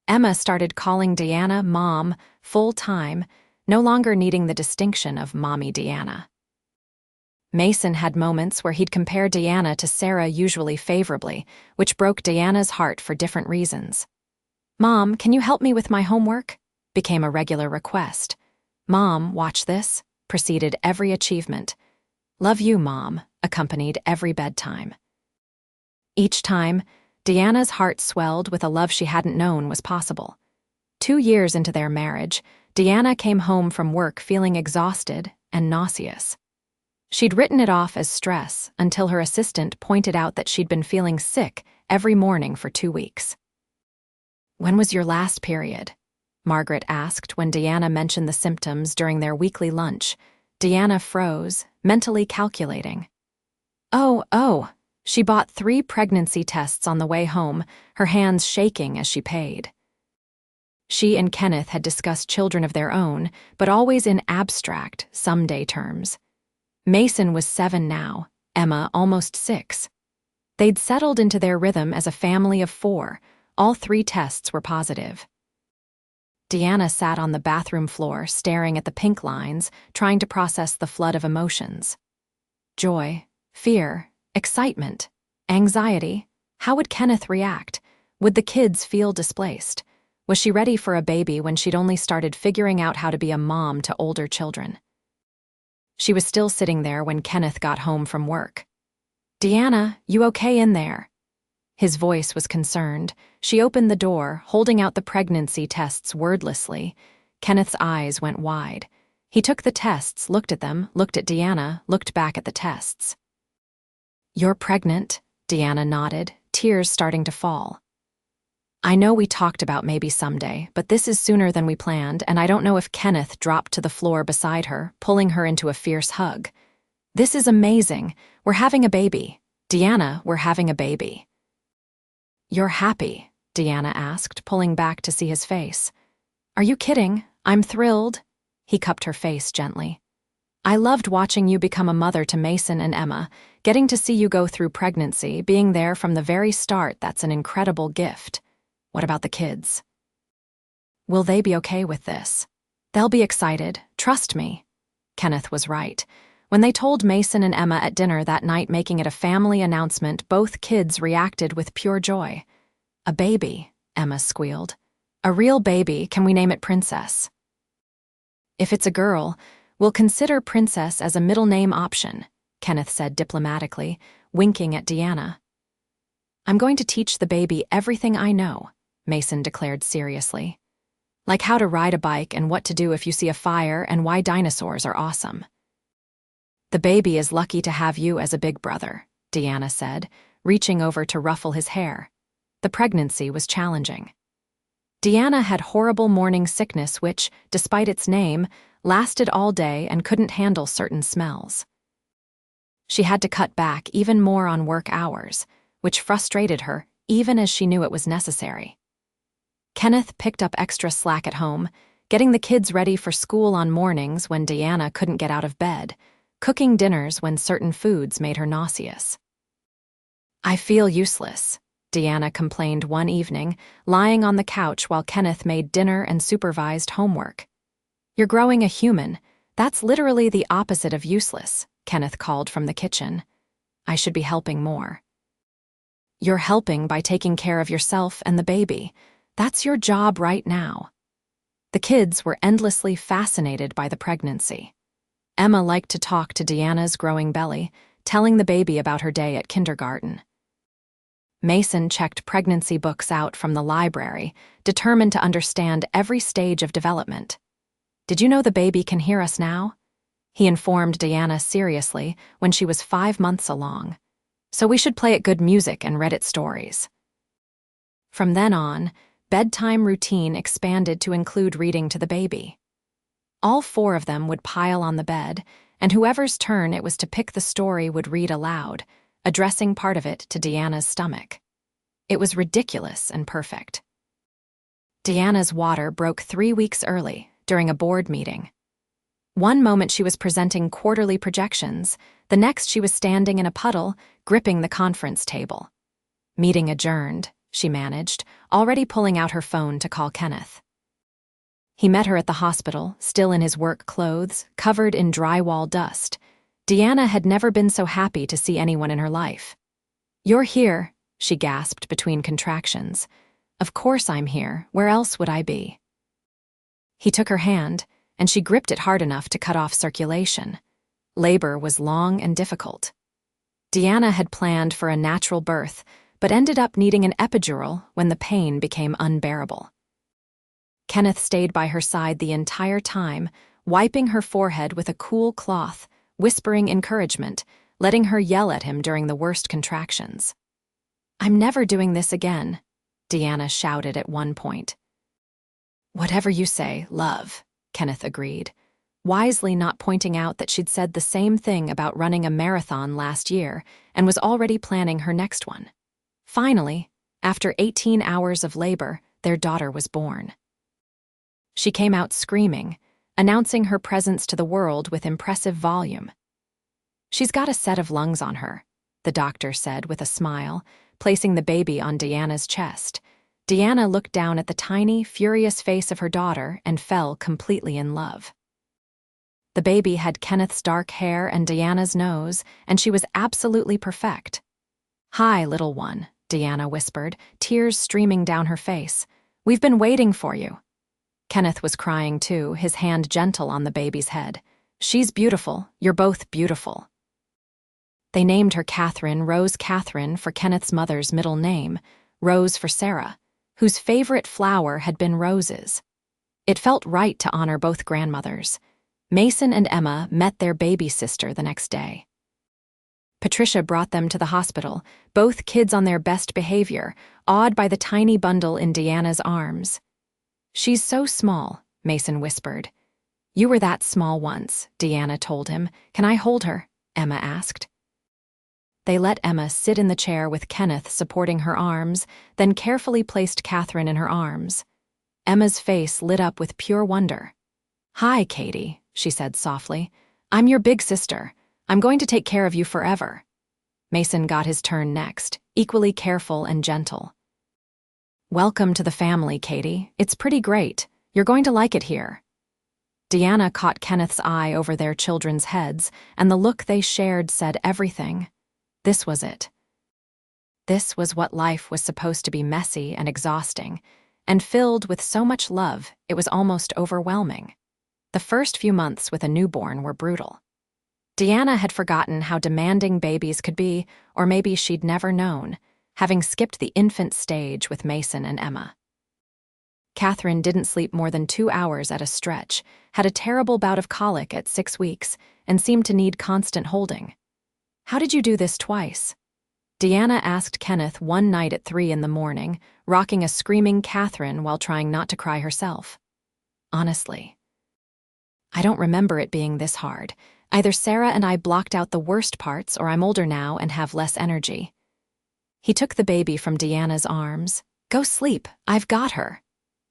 Emma started calling Deanna Mom full-time, no longer needing the distinction of Mommy Deanna. Mason had moments where he'd compare Deanna to Sarah, usually favorably, which broke Deanna's heart for different reasons. Mom, can you help me with my homework? Became a regular request. Mom, watch this, preceded every achievement. Love you, Mom, accompanied every bedtime. Each time, Deanna's heart swelled with a love she hadn't known was possible. 2 years into their marriage, Deanna came home from work feeling exhausted and nauseous. She'd written it off as stress until her assistant pointed out that she'd been feeling sick every morning for 2 weeks. "When was your last period?" Margaret asked when Deanna mentioned the symptoms during their weekly lunch. Deanna froze, mentally calculating. Oh, she bought 3 pregnancy tests on the way home, her hands shaking as she paid. She and Kenneth had discussed children of their own, but always in abstract, someday terms. Mason was 7 now, Emma almost 6. They'd settled into their rhythm as a family of 4. All 3 tests were positive. Deanna sat on the bathroom floor, staring at the pink lines, trying to process the flood of emotions. Joy, fear, excitement, anxiety. How would Kenneth react? Would the kids feel displaced? Was she ready for a baby when she'd only started figuring out how to be a mom to older children? She was still sitting there when Kenneth got home from work. "Deanna, you okay in there?" His voice was concerned. She opened the door, holding out the pregnancy tests wordlessly. Kenneth's eyes went wide. He took the tests, looked at them, looked at Deanna, looked back at the tests. "You're pregnant," Deanna nodded, tears starting to fall. "I know we talked about maybe someday, but this is sooner than we planned, and I don't know if..." Kenneth dropped to the floor beside her, pulling her into a fierce hug. "This is amazing. We're having a baby. Deanna, we're having a baby." "You're happy?" Deanna asked, pulling back to see his face. "Are you kidding? I'm thrilled." He cupped her face gently. "I loved watching you become a mother to Mason and Emma, getting to see you go through pregnancy, being there from the very start. That's an incredible gift. What about the kids? Will they be okay with this?" "They'll be excited, trust me." Kenneth was right. When they told Mason and Emma at dinner that night, making it a family announcement, both kids reacted with pure joy. "A baby," Emma squealed. "A real baby. Can we name it Princess?" "If it's a girl, we'll consider Princess as a middle name option," Kenneth said diplomatically, winking at Deanna. "I'm going to teach the baby everything I know," Mason declared seriously. "Like how to ride a bike and what to do if you see a fire and why dinosaurs are awesome." "The baby is lucky to have you as a big brother," Deanna said, reaching over to ruffle his hair. The pregnancy was challenging. Deanna had horrible morning sickness which, despite its name, lasted all day and couldn't handle certain smells. She had to cut back even more on work hours, which frustrated her even as she knew it was necessary. Kenneth picked up extra slack at home, getting the kids ready for school on mornings when Deanna couldn't get out of bed, cooking dinners when certain foods made her nauseous. "I feel useless," Deanna complained one evening, lying on the couch while Kenneth made dinner and supervised homework. "You're growing a human. That's literally the opposite of useless," Kenneth called from the kitchen. "I should be helping more." "You're helping by taking care of yourself and the baby. That's your job right now." The kids were endlessly fascinated by the pregnancy. Emma liked to talk to Deanna's growing belly, telling the baby about her day at kindergarten. Mason checked pregnancy books out from the library, determined to understand every stage of development. "Did you know the baby can hear us now?" he informed Deanna seriously when she was 5 months along. "So we should play it good music and read it stories." From then on, bedtime routine expanded to include reading to the baby. All 4 of them would pile on the bed, and whoever's turn it was to pick the story would read aloud, addressing part of it to Deanna's stomach. It was ridiculous and perfect. Deanna's water broke 3 weeks early, during a board meeting. One moment she was presenting quarterly projections, the next she was standing in a puddle, gripping the conference table. "Meeting adjourned," she managed, already pulling out her phone to call Kenneth. He met her at the hospital, still in his work clothes, covered in drywall dust. Deanna had never been so happy to see anyone in her life. "You're here," she gasped between contractions. "Of course I'm here. Where else would I be?" He took her hand, and she gripped it hard enough to cut off circulation. Labor was long and difficult. Deanna had planned for a natural birth, but ended up needing an epidural when the pain became unbearable. Kenneth stayed by her side the entire time, wiping her forehead with a cool cloth, whispering encouragement, letting her yell at him during the worst contractions. "I'm never doing this again," Deanna shouted at one point. "Whatever you say, love," Kenneth agreed, wisely not pointing out that she'd said the same thing about running a marathon last year and was already planning her next one. Finally, after 18 hours of labor, their daughter was born. She came out screaming, announcing her presence to the world with impressive volume. "She's got a set of lungs on her," the doctor said with a smile, placing the baby on Deanna's chest. Deanna looked down at the tiny, furious face of her daughter and fell completely in love. The baby had Kenneth's dark hair and Deanna's nose, and she was absolutely perfect. "Hi, little one," Deanna whispered, tears streaming down her face. "We've been waiting for you." Kenneth was crying too, his hand gentle on the baby's head. "She's beautiful. You're both beautiful." They named her Rose Catherine for Kenneth's mother's middle name, Rose for Sarah, whose favorite flower had been roses. It felt right to honor both grandmothers. Mason and Emma met their baby sister the next day. Patricia brought them to the hospital, both kids on their best behavior, awed by the tiny bundle in Deanna's arms. "She's so small," Mason whispered. "You were that small once," Deanna told him. "Can I hold her?" Emma asked. They let Emma sit in the chair with Kenneth supporting her arms, then carefully placed Catherine in her arms. Emma's face lit up with pure wonder. "Hi, Katie," she said softly. "I'm your big sister. I'm going to take care of you forever." Mason got his turn next, equally careful and gentle. "Welcome to the family, Katie. It's pretty great. You're going to like it here." Deanna caught Kenneth's eye over their children's heads, and the look they shared said everything. This was it. This was what life was supposed to be, messy and exhausting, and filled with so much love it was almost overwhelming. The first few months with a newborn were brutal. Deanna had forgotten how demanding babies could be, or maybe she'd never known, having skipped the infant stage with Mason and Emma. Catherine didn't sleep more than 2 hours at a stretch, had a terrible bout of colic at 6 weeks, and seemed to need constant holding. "How did you do this twice?" Deanna asked Kenneth one night at 3 in the morning, rocking a screaming Catherine while trying not to cry herself. "Honestly, I don't remember it being this hard. Either Sarah and I blocked out the worst parts, or I'm older now and have less energy." He took the baby from Deanna's arms. "Go sleep. I've got her.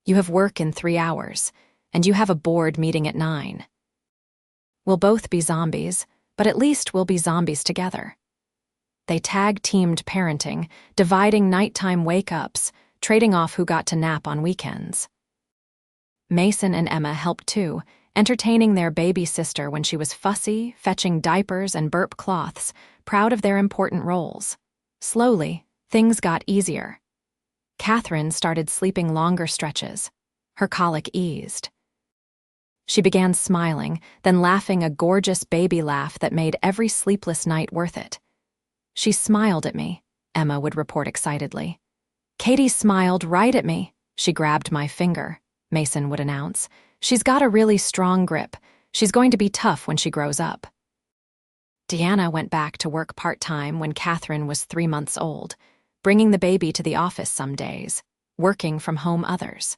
You have work in 3 hours, and you have a board meeting at 9. We'll both be zombies, but at least we'll be zombies together." They tag-teamed parenting, dividing nighttime wake-ups, trading off who got to nap on weekends. Mason and Emma helped too, entertaining their baby sister when she was fussy, fetching diapers and burp cloths, proud of their important roles. Slowly, things got easier. Catherine started sleeping longer stretches. Her colic eased. She began smiling, then laughing a gorgeous baby laugh that made every sleepless night worth it. "She smiled at me," Emma would report excitedly. "Katie smiled right at me." "She grabbed my finger," Mason would announce. "She's got a really strong grip. She's going to be tough when she grows up." Deanna went back to work part-time when Catherine was 3 months old, bringing the baby to the office some days, working from home others.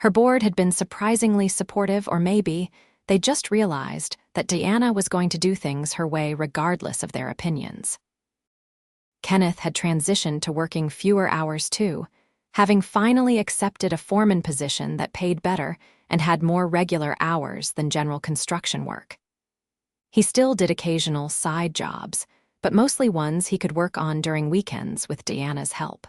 Her board had been surprisingly supportive, or maybe they just realized that Deanna was going to do things her way regardless of their opinions. Kenneth had transitioned to working fewer hours too, having finally accepted a foreman position that paid better and had more regular hours than general construction work. He still did occasional side jobs, but mostly ones he could work on during weekends with Deanna's help.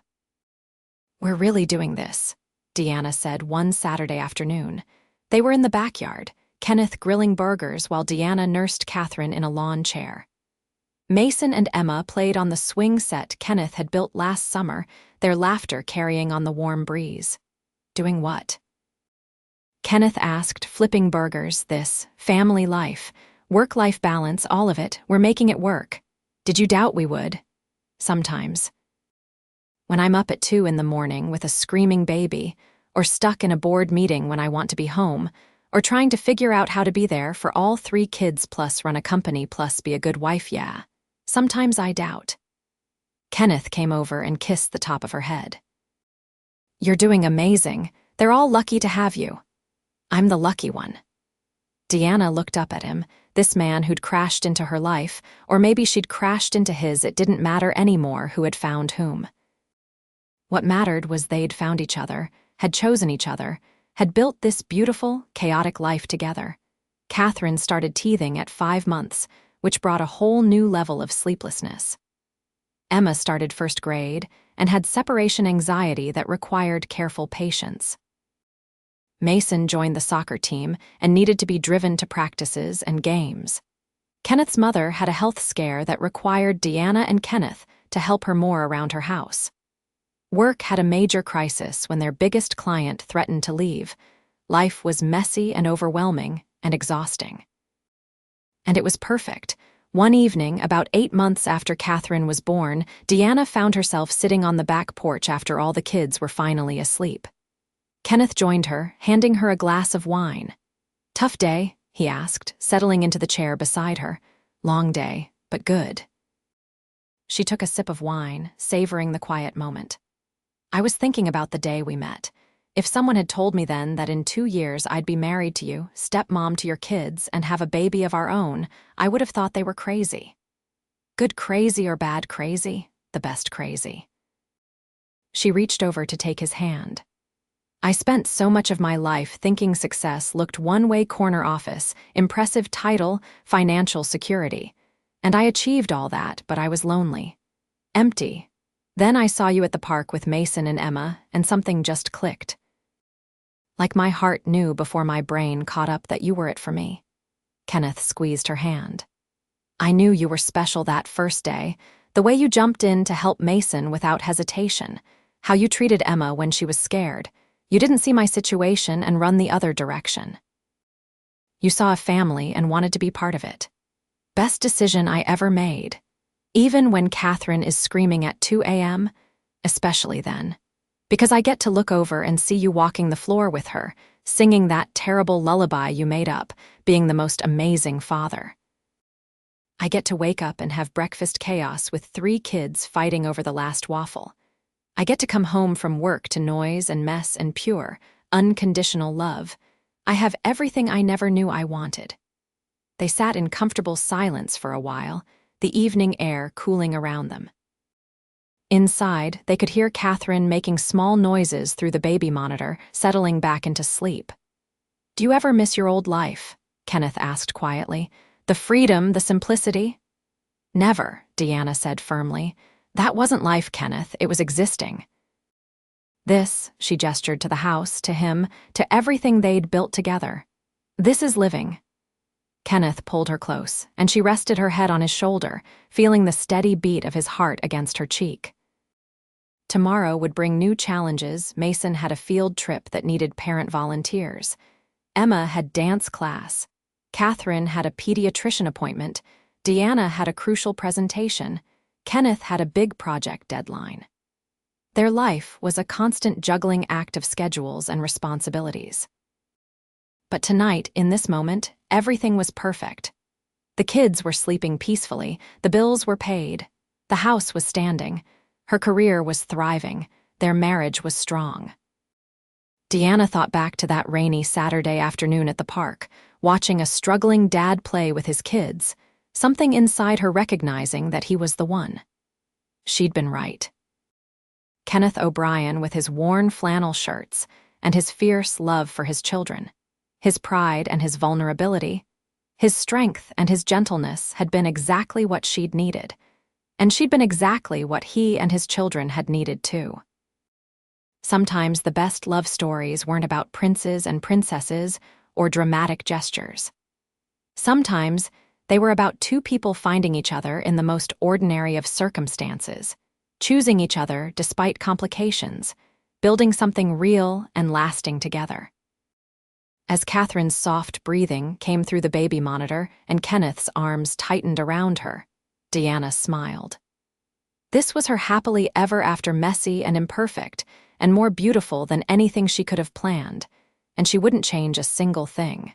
"We're really doing this," Deanna said one Saturday afternoon. They were in the backyard, Kenneth grilling burgers while Deanna nursed Catherine in a lawn chair. Mason and Emma played on the swing set Kenneth had built last summer, their laughter carrying on the warm breeze. "Doing what?" Kenneth asked, flipping burgers. "This, family life, work-life balance, all of it. We're making it work. Did you doubt we would?" "Sometimes. When I'm up at 2 in the morning with a screaming baby, or stuck in a board meeting when I want to be home, or trying to figure out how to be there for all 3 kids plus run a company plus be a good wife, yeah. Sometimes I doubt. Kenneth came over and kissed the top of her head. You're doing amazing. They're all lucky to have you. I'm the lucky one. Deanna looked up at him, this man who'd crashed into her life, or maybe she'd crashed into his. It didn't matter anymore who had found whom. What mattered was they'd found each other, had chosen each other, had built this beautiful, chaotic life together. Catherine started teething at 5 months, which brought a whole new level of sleeplessness. Emma started 1st grade and had separation anxiety that required careful patience. Mason joined the soccer team and needed to be driven to practices and games. Kenneth's mother had a health scare that required Deanna and Kenneth to help her more around her house. Work had a major crisis when their biggest client threatened to leave. Life was messy and overwhelming and exhausting. And it was perfect. One evening, about 8 months after Catherine was born, Deanna found herself sitting on the back porch after all the kids were finally asleep. Kenneth joined her, handing her a glass of wine. Tough day, he asked, settling into the chair beside her. Long day, but good. She took a sip of wine, savoring the quiet moment. I was thinking about the day we met. If someone had told me then that in 2 years I'd be married to you, stepmom to your kids, and have a baby of our own, I would have thought they were crazy. Good crazy or bad crazy? The best crazy. She reached over to take his hand. I spent so much of my life thinking success looked one-way corner office, impressive title, financial security. And I achieved all that, but I was lonely. Empty. Then I saw you at the park with Mason and Emma, and something just clicked. Like my heart knew before my brain caught up that you were it for me. Kenneth squeezed her hand. I knew you were special that first day, the way you jumped in to help Mason without hesitation, how you treated Emma when she was scared. You didn't see my situation and run the other direction. You saw a family and wanted to be part of it. Best decision I ever made. Even when Catherine is screaming at 2 a.m., especially then. Because I get to look over and see you walking the floor with her, singing that terrible lullaby you made up, being the most amazing father. I get to wake up and have breakfast chaos with 3 kids fighting over the last waffle. I get to come home from work to noise and mess and pure, unconditional love. I have everything I never knew I wanted. They sat in comfortable silence for a while, the evening air cooling around them. Inside, they could hear Catherine making small noises through the baby monitor, settling back into sleep. Do you ever miss your old life? Kenneth asked quietly. The freedom, the simplicity? Never, Deanna said firmly. That wasn't life, Kenneth. It was existing. This, she gestured to the house, to him, to everything they'd built together. This is living. Kenneth pulled her close, and she rested her head on his shoulder, feeling the steady beat of his heart against her cheek. Tomorrow would bring new challenges. Mason had a field trip that needed parent volunteers. Emma had dance class. Catherine had a pediatrician appointment. Deanna had a crucial presentation. Kenneth had a big project deadline. Their life was a constant juggling act of schedules and responsibilities. But tonight, in this moment, everything was perfect. The kids were sleeping peacefully, the bills were paid, the house was standing, her career was thriving, their marriage was strong. Deanna thought back to that rainy Saturday afternoon at the park, watching a struggling dad play with his kids, something inside her recognizing that he was the one. She'd been right. Kenneth O'Brien with his worn flannel shirts and his fierce love for his children, his pride and his vulnerability, his strength and his gentleness had been exactly what she'd needed, and she'd been exactly what he and his children had needed too. Sometimes the best love stories weren't about princes and princesses or dramatic gestures. Sometimes they were about 2 people finding each other in the most ordinary of circumstances, choosing each other despite complications, building something real and lasting together. As Catherine's soft breathing came through the baby monitor and Kenneth's arms tightened around her, Deanna smiled. This was her happily ever after, messy and imperfect, and more beautiful than anything she could have planned, and she wouldn't change a single thing.